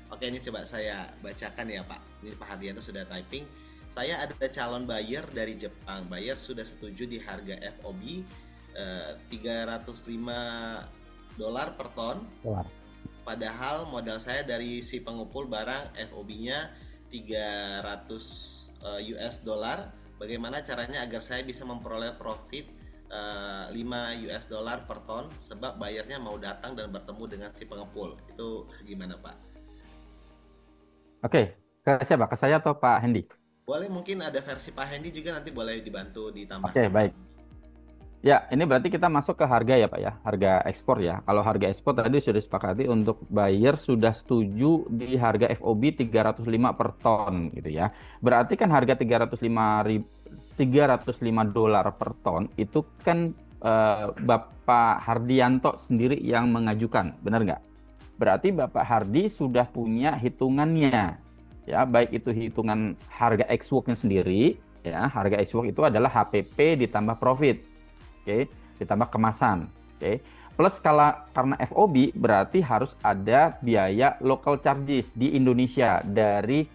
Oke, ini coba saya bacakan ya Pak. Ini Pak Hardianto sudah typing. Saya ada calon buyer dari Jepang. Buyer sudah setuju di harga FOB $305 per ton. Padahal modal saya dari si pengepul barang FOB-nya $300. Bagaimana caranya agar saya bisa memperoleh profit $5 per ton, sebab bayarnya mau datang dan bertemu dengan si pengepul. Itu gimana Pak? Oke, ke siapa? Ke saya atau Pak Hendy? Boleh, mungkin ada versi Pak Hendy juga, nanti boleh dibantu ditambahkan. Oke, baik. Ya, ini berarti kita masuk ke harga ya Pak ya, harga ekspor ya. Kalau harga ekspor tadi sudah disepakati untuk buyer sudah setuju di harga FOB 305 per ton gitu ya. Berarti kan harga $305 per ton itu kan Bapak Hardianto sendiri yang mengajukan, benar nggak? Berarti Bapak Hardi sudah punya hitungannya. ya, baik itu hitungan harga ex-works-nya sendiri, ya, harga ex-works itu adalah HPP ditambah profit, oke, ditambah kemasan, oke. Plus karena FOB berarti harus ada biaya local charges di Indonesia dari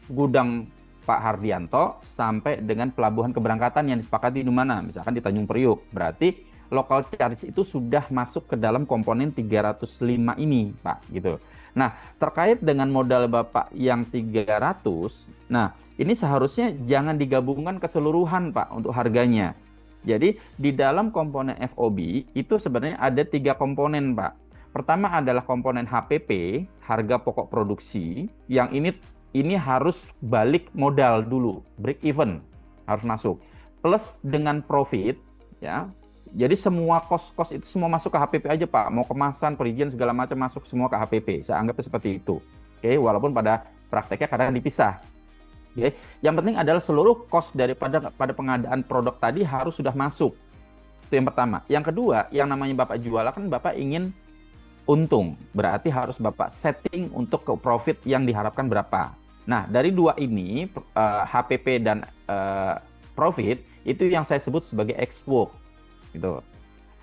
gudang Pak Hardianto sampai dengan pelabuhan keberangkatan yang disepakati di mana, misalkan di Tanjung Priuk. Berarti local charge itu sudah masuk ke dalam komponen 305 ini, Pak, gitu. Nah, terkait dengan modal Bapak yang 300, nah, ini seharusnya jangan digabungkan keseluruhan, Pak, untuk harganya. Jadi, di dalam komponen FOB itu sebenarnya ada 3 komponen, Pak. Pertama adalah komponen HPP, harga pokok produksi, yang ini harus balik modal dulu, break even harus masuk. Plus dengan profit, ya. Jadi semua kos-kos itu semua masuk ke HPP aja, Pak. Mau kemasan, perizinan segala macam masuk semua ke HPP. Saya anggapnya seperti itu. Oke, walaupun pada prakteknya kadang dipisah. Oke. Yang penting adalah seluruh kos daripada pengadaan produk tadi harus sudah masuk. Itu yang pertama. Yang kedua, yang namanya Bapak jual kan Bapak ingin untung. Berarti harus Bapak setting untuk ke profit yang diharapkan berapa. Nah, dari dua ini, HPP dan profit, itu yang saya sebut sebagai ex-works. Gitu.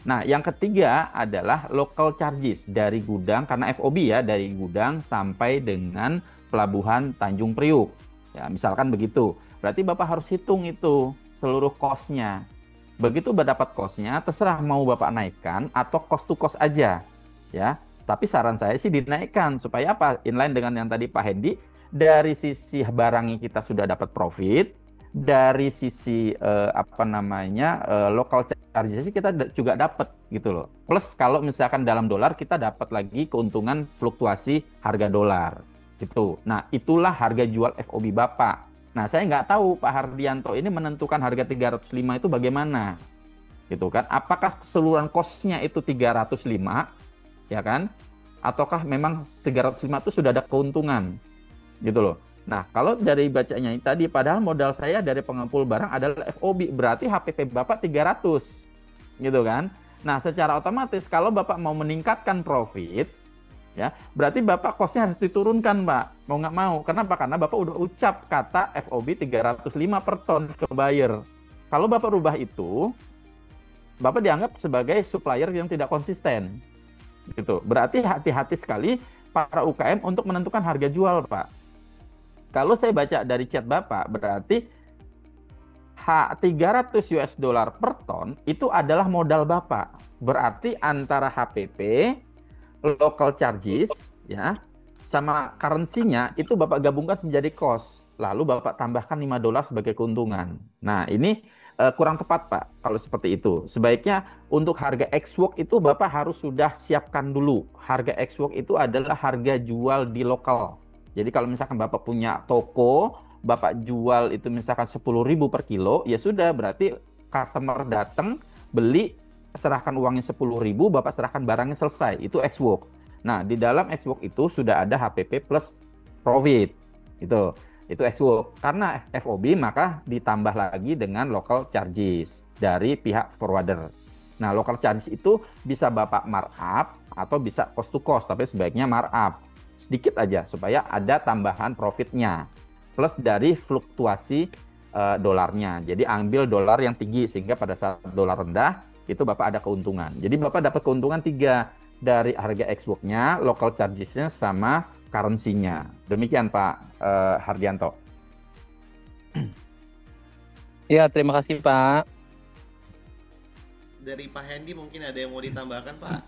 Nah, yang ketiga adalah local charges dari gudang, karena FOB ya, dari gudang sampai dengan pelabuhan Tanjung Priuk. Ya, misalkan begitu. Berarti Bapak harus hitung itu seluruh cost-nya. Begitu dapat cost-nya, terserah mau Bapak naikkan atau cost to cost aja. Ya, tapi saran saya sih dinaikkan supaya apa? Inline dengan yang tadi Pak Hendy, dari sisi barangnya kita sudah dapat profit, dari sisi local charges kita juga dapat gitu loh. Plus kalau misalkan dalam dolar kita dapat lagi keuntungan fluktuasi harga dolar gitu. Nah, itulah harga jual FOB Bapak. Nah, saya nggak tahu Pak Hardianto ini menentukan harga 305 itu bagaimana gitu kan. Apakah keseluruhan cost-nya itu 305 ya kan? Ataukah memang 305 itu sudah ada keuntungan gitu loh. Nah, kalau dari bacanya tadi, padahal modal saya dari pengepul barang adalah FOB, berarti HPP Bapak 300, gitu kan? Nah, secara otomatis kalau Bapak mau meningkatkan profit, ya, berarti Bapak cost-nya harus diturunkan, Pak. Mau nggak mau. Kenapa? Karena Bapak udah ucap kata FOB 305 per ton ke buyer. Kalau Bapak rubah itu, Bapak dianggap sebagai supplier yang tidak konsisten. Gitu. Berarti hati-hati sekali para UKM untuk menentukan harga jual, Pak. Kalau saya baca dari chat Bapak, berarti 300 US dollar per ton itu adalah modal Bapak. Berarti antara HPP, local charges, ya, sama currency-nya itu Bapak gabungkan menjadi cost. Lalu Bapak tambahkan 5 dolar sebagai keuntungan. Nah, ini kurang tepat, Pak, kalau seperti itu. Sebaiknya untuk harga ex-works itu Bapak harus sudah siapkan dulu. Harga ex-works itu adalah harga jual di lokal. Jadi kalau misalkan Bapak punya toko, Bapak jual itu misalkan 10.000 per kilo, ya sudah berarti customer datang, beli, serahkan uangnya 10.000, Bapak serahkan barangnya selesai. Itu ex-works. Nah, di dalam ex-works itu sudah ada HPP plus profit. Itu ex-works. Karena FOB maka ditambah lagi dengan local charges dari pihak forwarder. Nah, local charges itu bisa Bapak markup atau bisa cost to cost, tapi sebaiknya markup. Sedikit aja supaya ada tambahan profitnya plus dari fluktuasi dolarnya. Jadi ambil dolar yang tinggi sehingga pada saat dolar rendah itu Bapak ada keuntungan. Jadi Bapak dapat keuntungan 3 dari harga ex-works-nya, local charges-nya sama currency-nya. Demikian Pak Hardianto. Ya, terima kasih Pak. Dari Pak Hendy mungkin ada yang mau ditambahkan, Pak?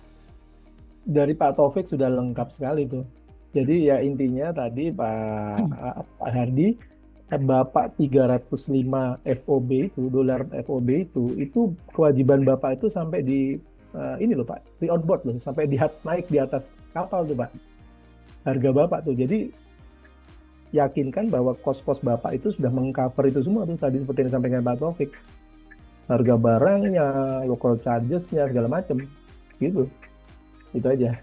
Dari Pak Taufik sudah lengkap sekali tuh. Jadi ya intinya tadi Pak Hardi, Bapak 305 FOB itu, dolar FOB itu kewajiban Bapak itu sampai di ini loh Pak, di on board loh, sampai naik di atas kapal tuh Pak. Harga Bapak tuh. Jadi yakinkan bahwa kos-kos Bapak itu sudah mengcover itu semua tuh tadi seperti yang disampaikan Pak Taufik. Harga barangnya, local charges-nya segala macam. Gitu. Itu aja.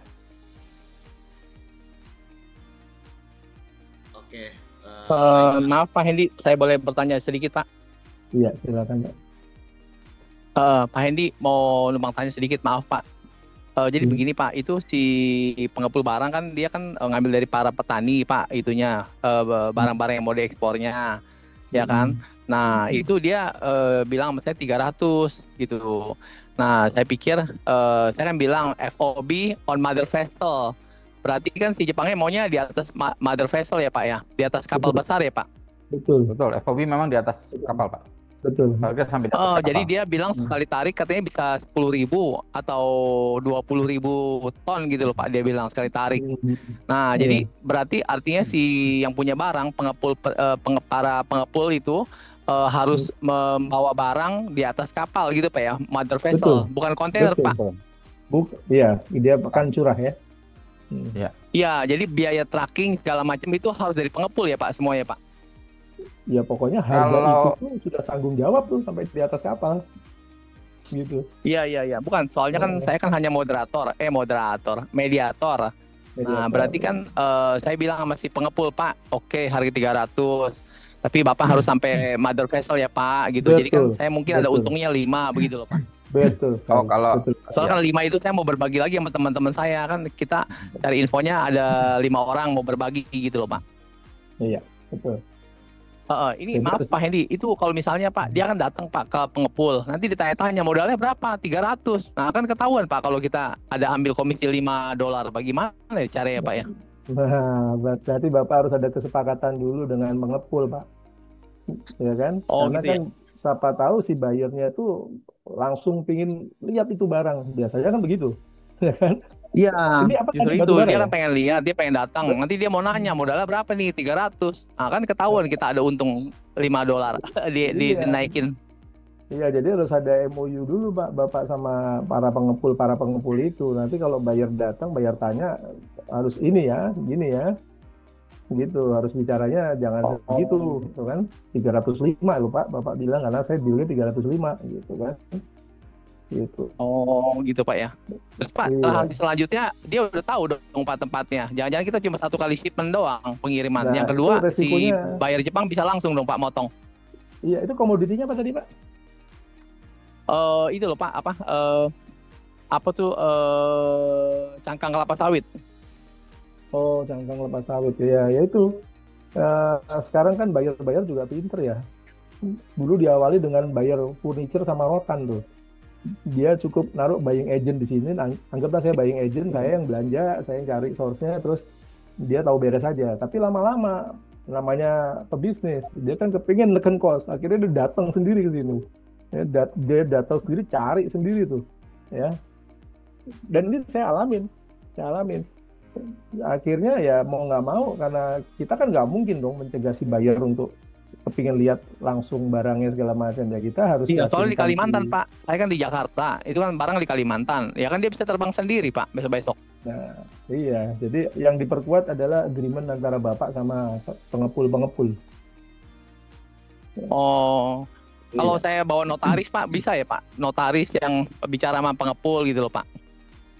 Oke. Maaf Pak Hendy, saya boleh bertanya sedikit Pak? Iya, silakan Pak. Pak Hendy mau numpang tanya sedikit, maaf Pak. Jadi Hmm. begini Pak, itu si pengepul barang kan dia kan ngambil dari para petani Pak, itunya barang-barang yang mau diekspornya, ya kan? Hmm. Nah itu dia bilang sama saya 300 gitu. Nah saya pikir saya kan bilang FOB on mother vessel. Berarti kan si Jepangnya maunya di atas mother vessel ya Pak ya, di atas kapal Betul, besar ya Pak. betul, Betul, FOB memang di atas kapal, Pak. betul. Harga sampai di atas Oh, jadi kapal. dia bilang Hmm. sekali tarik katanya bisa 10.000 atau 20.000 ton gitu loh Pak. Dia bilang sekali tarik. Hmm. Nah, Iya, jadi berarti artinya si yang punya barang para pengepul itu Hmm. harus membawa barang di atas kapal gitu Pak ya, mother vessel, betul, bukan kontainer betul, Pak. Pak. Iya, dia akan curah ya. Hmm. Ya, Iya, jadi biaya tracking segala macam itu harus dari pengepul ya Pak, semuanya Pak. Ya pokoknya harga itu kalau tuh sudah tanggung jawab tuh sampai di atas kapal gitu. Iya, iya, iya. Bukan, soalnya kan Eh, saya kan hanya mediator. Nah, berarti Mediator. kan saya bilang sama si pengepul, Pak, oke harga 300. Tapi Bapak harus sampai mother vessel ya, Pak, gitu. Jadi kan Betul, saya mungkin ada betul, untungnya 5 begitu loh, Pak. betul oh sekali, kalau betul. Soalnya ya, kan 5 itu saya mau berbagi lagi sama teman-teman saya kan kita cari infonya ada 5 orang mau berbagi gitu loh, Pak. Iya, betul. Ini Jadi maaf harus Pak Hendy, itu kalau misalnya Pak, dia kan datang Pak ke pengepul, nanti ditanya-tanya modalnya berapa? 300. Nah kan ketahuan Pak kalau kita ada ambil komisi $5. Bagaimana ya caranya Pak ya? Nah, berarti Bapak harus ada kesepakatan dulu dengan mengepul, Pak. Ya kan? Oh Karena gitu kan ya? siapa tahu si buyernya itu langsung pingin lihat itu barang. Biasanya kan begitu. Ya kan? Iya, Ini apa justru tadi itu. batu bara Dia ya? kan pengen lihat, dia pengen datang. Nanti dia mau nanya modalnya berapa nih? 300. Nah kan ketahuan kita ada untung $5 Iya, dinaikin. iya, jadi harus ada MOU dulu, Pak, Bapak sama para pengepul itu. Nanti kalau buyer datang, buyer tanya harus ini ya, gini ya, gitu. Harus bicaranya jangan segitu, oh, gitu kan? 305 loh, Pak. Bapak bilang karena saya dealnya 305, gitu kan? Gitu. Oh gitu Pak ya. Terus Pak, Iya. selanjutnya dia udah tahu dong Pak tempatnya. Jangan-jangan kita cuma satu kali shipment doang pengiriman. Nah, Yang itu kedua resikonya. si buyer Jepang bisa langsung dong Pak motong. Iya, itu komoditinya apa tadi, Pak? Itu loh Pak apa tuh cangkang kelapa sawit. Oh, cangkang lepas sawit. Ya, ya itu. Sekarang kan bayar-bayar juga pinter ya. Dulu diawali dengan bayar furniture sama rotan tuh. Dia cukup naruh buying agent di sini. Anggaplah saya buying agent, saya yang belanja, saya yang cari source-nya, terus dia tahu beres aja. Tapi lama-lama namanya pebisnis, dia kan kepingin neken cost. Akhirnya dia datang sendiri ke sini. Dia datang sendiri, cari sendiri tuh, ya. Dan ini saya alamin. Akhirnya ya mau nggak mau karena kita kan nggak mungkin dong mencegah si buyer untuk kepingin lihat langsung barangnya segala macam ya kita harus Iya, soalnya di yakinkan Kalimantan, si. Pak. Saya kan di Jakarta. Itu kan barang di Kalimantan. Ya kan dia bisa terbang sendiri, Pak, besok-besok. Nah, iya, jadi yang diperkuat adalah agreement antara bapak sama pengepul-pengepul. Oh, kalau Iya. saya bawa notaris, Pak, bisa ya, Pak? Notaris yang bicara sama pengepul gitu loh, Pak.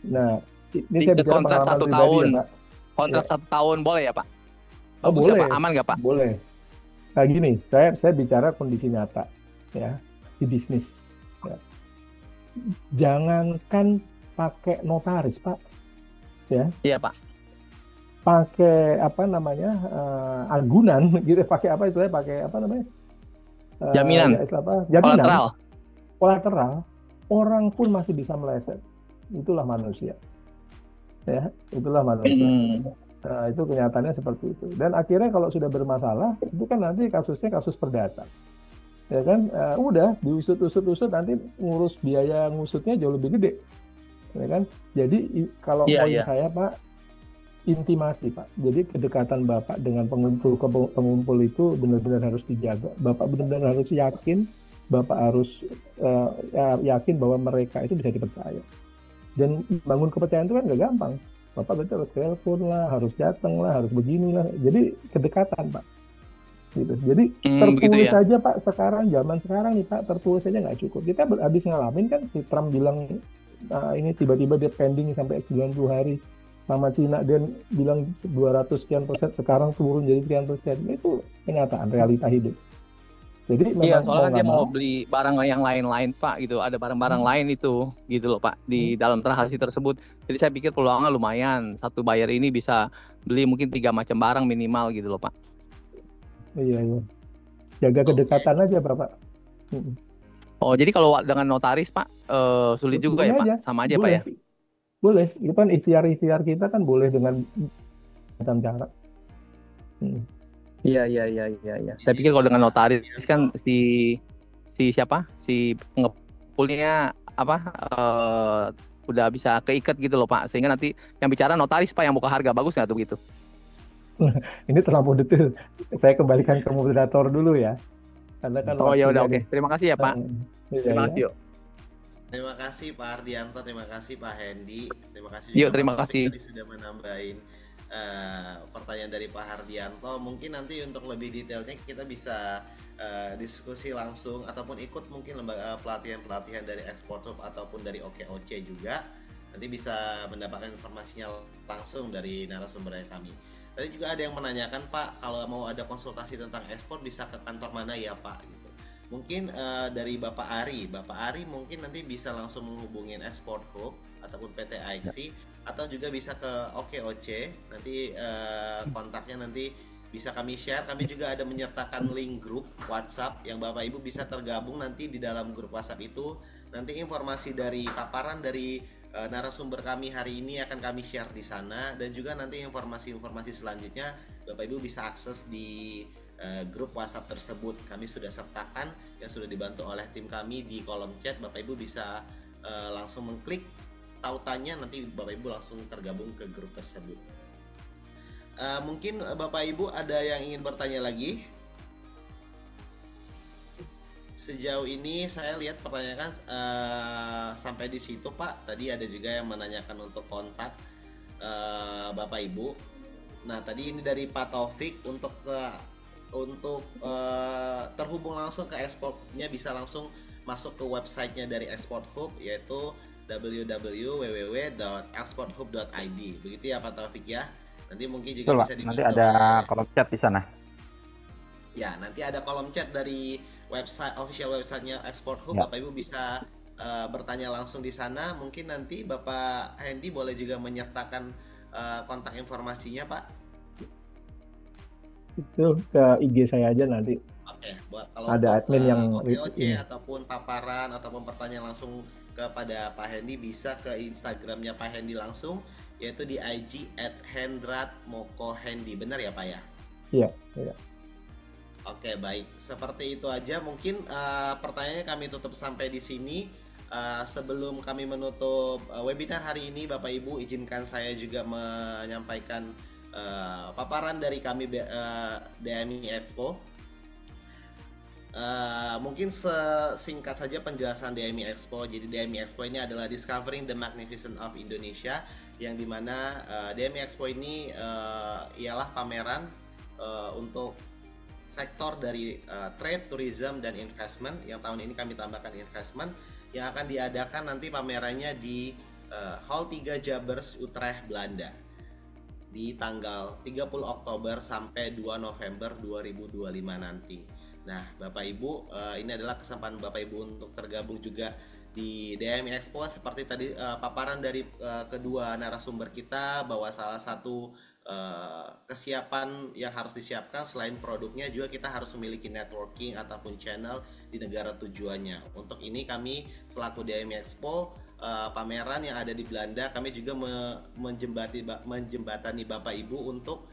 Nah, ini saya Ikat bicara kontrak pengalaman 1 pribadi tahun. ya, Pak. Kontrak Ya. 1 tahun boleh ya, Pak? Oh, Bagus ya, Pak? boleh, Aman nggak, Pak? boleh. Nah, gini, saya bicara kondisi nyata, ya, di bisnis. Ya. Jangankan pakai notaris, Pak, ya, Iya, Pak. pakai apa namanya agunan, gitu, pakai apa itu ya, pakai apa namanya, Jaminan, ya istilah apa, jaminan, kolateral. kolateral, orang pun masih bisa meleset. Itulah manusia, ya, itulah manusia. Hmm. Nah, itu kenyataannya seperti itu. Dan akhirnya kalau sudah bermasalah, itu kan nanti kasusnya kasus perdata. Ya kan, udah diusut-usut nanti ngurus biaya ngusutnya jauh lebih gede. Ya kan? Jadi kalau Iya, poin iya. saya, Pak, intimasi, Pak. Jadi kedekatan Bapak dengan pengumpul itu benar-benar harus dijaga. Bapak benar-benar harus yakin, Bapak harus yakin bahwa mereka itu bisa dipercaya. Dan bangun kepercayaan itu kan nggak gampang. Bapak berarti harus telepon lah, harus datang lah, harus beginilah. Jadi kedekatan, Pak. Gitu. Jadi Begitu tertulis ya. saja, Pak, zaman sekarang nih, Pak, tertulis saja nggak cukup. Kita habis ngalamin kan si Trump bilang ini tiba-tiba dia pending sampai 90 hari. Sama Cina dia bilang 200 sekian persen, sekarang turun jadi sekian persen. Itu kenyataan realita hidup. Jadi Iya, memang soalnya mau kan nggak dia mau mau, beli barang yang lain-lain, Pak, gitu. Ada barang-barang hmm, lain itu, gitu loh, Pak, di hmm, dalam transaksi tersebut. Jadi saya pikir peluangnya lumayan. Satu buyer ini bisa beli mungkin 3 macam barang minimal gitu loh, Pak. iya, iya. Jaga Oke. kedekatan aja, Bapak. Hmm. Oh, jadi kalau dengan notaris, Pak, sulit juga Boleh ya, Pak? aja, Sama aja, Pak boleh, ya? boleh. Itu kan ikhtiar-ikhtiar kita kan boleh dengan macam cara. Hmm. Iya, iya, iya, iya, iya. Saya Jadi pikir kalau dengan Bapak notaris kan Ardianto, si si siapa? Si pengepulnya apa? Udah bisa keikat gitu loh, Pak. Sehingga nanti yang bicara notaris, Pak, yang buka harga. Bagus nggak tuh gitu? Ini terlalu detail. Saya kembalikan ke moderator dulu ya, karena kan Oh ya udah, waktunya oke. nih. Terima kasih ya, Pak. Iya, Terima iya. kasih, yuk. terima kasih Pak Ardianto, terima kasih Pak Hendy, terima kasih Yuk, juga Pak terima Taufik kasih. tadi sudah menambahin pertanyaan dari Pak Hardianto. Mungkin nanti untuk lebih detailnya kita bisa diskusi langsung ataupun ikut mungkin lembaga pelatihan-pelatihan dari Export Hub ataupun dari OKOC juga. Nanti bisa mendapatkan informasinya langsung dari narasumber kami. Tadi juga ada yang menanyakan Pak, kalau mau ada konsultasi tentang ekspor bisa ke kantor mana ya Pak? Gitu. Mungkin dari Bapak Ari mungkin nanti bisa langsung menghubungin Export Hub ataupun PT Ya. AXI atau juga bisa ke OKOC. Nanti kontaknya nanti bisa kami share. Kami juga ada menyertakan link grup WhatsApp yang Bapak Ibu bisa tergabung nanti di dalam grup WhatsApp itu. Nanti informasi dari paparan dari narasumber kami hari ini akan kami share di sana, dan juga nanti informasi-informasi selanjutnya Bapak Ibu bisa akses di grup WhatsApp tersebut. Kami sudah sertakan yang sudah dibantu oleh tim kami di kolom chat. Bapak Ibu bisa langsung mengklik tautannya, nanti Bapak Ibu langsung tergabung ke grup tersebut. Mungkin Bapak Ibu ada yang ingin bertanya lagi? Sejauh ini saya lihat pertanyaan sampai di situ Pak. Tadi ada juga yang menanyakan untuk kontak Bapak Ibu. Nah tadi ini dari Pak Taufik untuk terhubung langsung ke ekspornya bisa langsung masuk ke websitenya dari Export Hub, yaitu www.exporthub.id. Begitu ya Pak Taufik ya. Nanti mungkin juga Betul, Pak. bisa Nanti dibantu ada oleh, kolom chat di sana. ya nanti ada kolom chat dari website official websitenya Export Hub. Ya. Bapak Ibu bisa bertanya langsung di sana. Mungkin nanti Bapak Hendy boleh juga menyertakan kontak informasinya Pak. Itu ke IG saya aja nanti. Oke, kalau Ada untuk admin yang OKOC ini. ataupun paparan ataupun pertanyaan langsung kepada Pak Hendy bisa ke Instagramnya Pak Hendy langsung, yaitu di IG @hendratmokohendy. Benar ya Pak ya? Iya, iya. Oke, baik. Seperti itu aja. Mungkin pertanyaannya kami tutup sampai di sini. Sebelum kami menutup webinar hari ini, Bapak Ibu izinkan saya juga menyampaikan paparan dari kami DMI Expo. Mungkin sesingkat saja penjelasan DMI Expo. Jadi DMI Expo ini adalah Discovering the Magnificence of Indonesia, yang dimana DMI Expo ini ialah pameran untuk sektor dari trade, tourism, dan investment. Yang tahun ini kami tambahkan investment, yang akan diadakan nanti pamerannya di Hall 3 Jabbers, Utrecht, Belanda, di tanggal 30 Oktober sampai 2 November 2025 nanti. Nah, Bapak Ibu, ini adalah kesempatan Bapak Ibu untuk tergabung juga di DMI Expo. Seperti tadi paparan dari kedua narasumber kita, bahwa salah satu kesiapan yang harus disiapkan selain produknya juga kita harus memiliki networking ataupun channel di negara tujuannya. Untuk ini kami selaku DMI Expo, pameran yang ada di Belanda, kami juga menjembatani Bapak Ibu untuk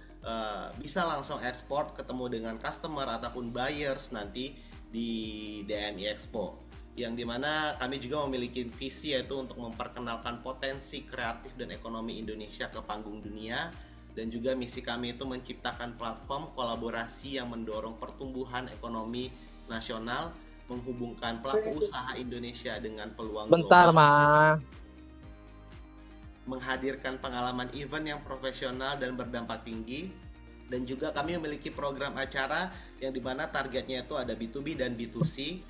bisa langsung ekspor, ketemu dengan customer ataupun buyers nanti di DMI Expo, yang dimana kami juga memiliki visi, yaitu untuk memperkenalkan potensi kreatif dan ekonomi Indonesia ke panggung dunia. Dan juga misi kami itu menciptakan platform kolaborasi yang mendorong pertumbuhan ekonomi nasional, menghubungkan pelaku usaha Indonesia dengan peluang Bentar, global, Ma. menghadirkan pengalaman event yang profesional dan berdampak tinggi. Dan juga kami memiliki program acara yang dimana targetnya itu ada B2B dan B2C.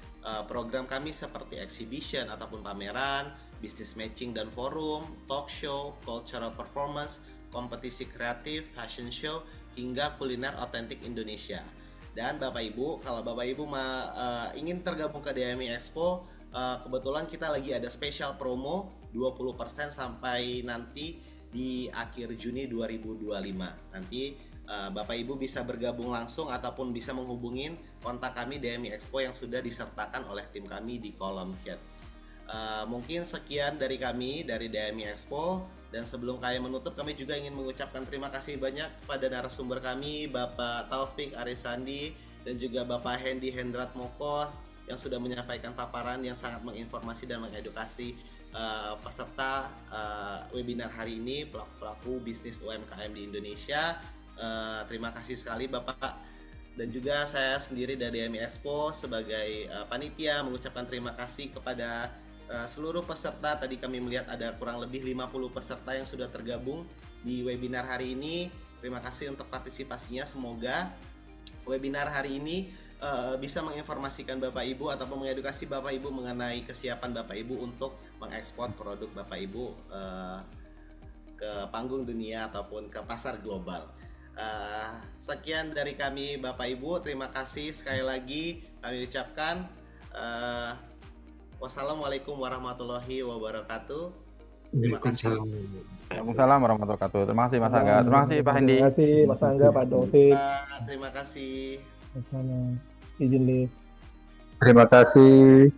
Program kami seperti exhibition ataupun pameran, business matching dan forum, talk show, cultural performance, kompetisi kreatif, fashion show, hingga kuliner otentik Indonesia. Dan Bapak Ibu, kalau Bapak Ibu ingin tergabung ke DMI Expo, kebetulan kita lagi ada special promo 20% sampai nanti di akhir Juni 2025. Nanti Bapak Ibu bisa bergabung langsung ataupun bisa menghubungin kontak kami DMI Expo yang sudah disertakan oleh tim kami di kolom chat. Mungkin sekian dari kami dari DMI Expo, dan sebelum kami menutup, kami juga ingin mengucapkan terima kasih banyak kepada narasumber kami, Bapak Taufik Arisandi dan juga Bapak Hendy Hendrat Mokos yang sudah menyampaikan paparan yang sangat menginformasi dan mengedukasi peserta webinar hari ini, pelaku-pelaku bisnis UMKM di Indonesia. Terima kasih sekali Bapak. Dan juga saya sendiri dari DMI Expo sebagai panitia mengucapkan terima kasih kepada seluruh peserta. Tadi kami melihat ada kurang lebih 50 peserta yang sudah tergabung di webinar hari ini. Terima kasih untuk partisipasinya. Semoga webinar hari ini bisa menginformasikan Bapak Ibu ataupun mengedukasi Bapak Ibu mengenai kesiapan Bapak Ibu untuk mengekspor produk Bapak Ibu ke panggung dunia ataupun ke pasar global. Sekian dari kami Bapak Ibu, terima kasih sekali lagi kami ucapkan. Wassalamualaikum warahmatullahi wabarakatuh. Terima kasih. Waalaikumsalam warahmatullahi wabarakatuh. Terima kasih Mas Angga. Terima kasih Pak Hendy. Terima kasih Mas Angga, Pak Taufik. Terima kasih. Sama-sama. Izin live. Terima kasih.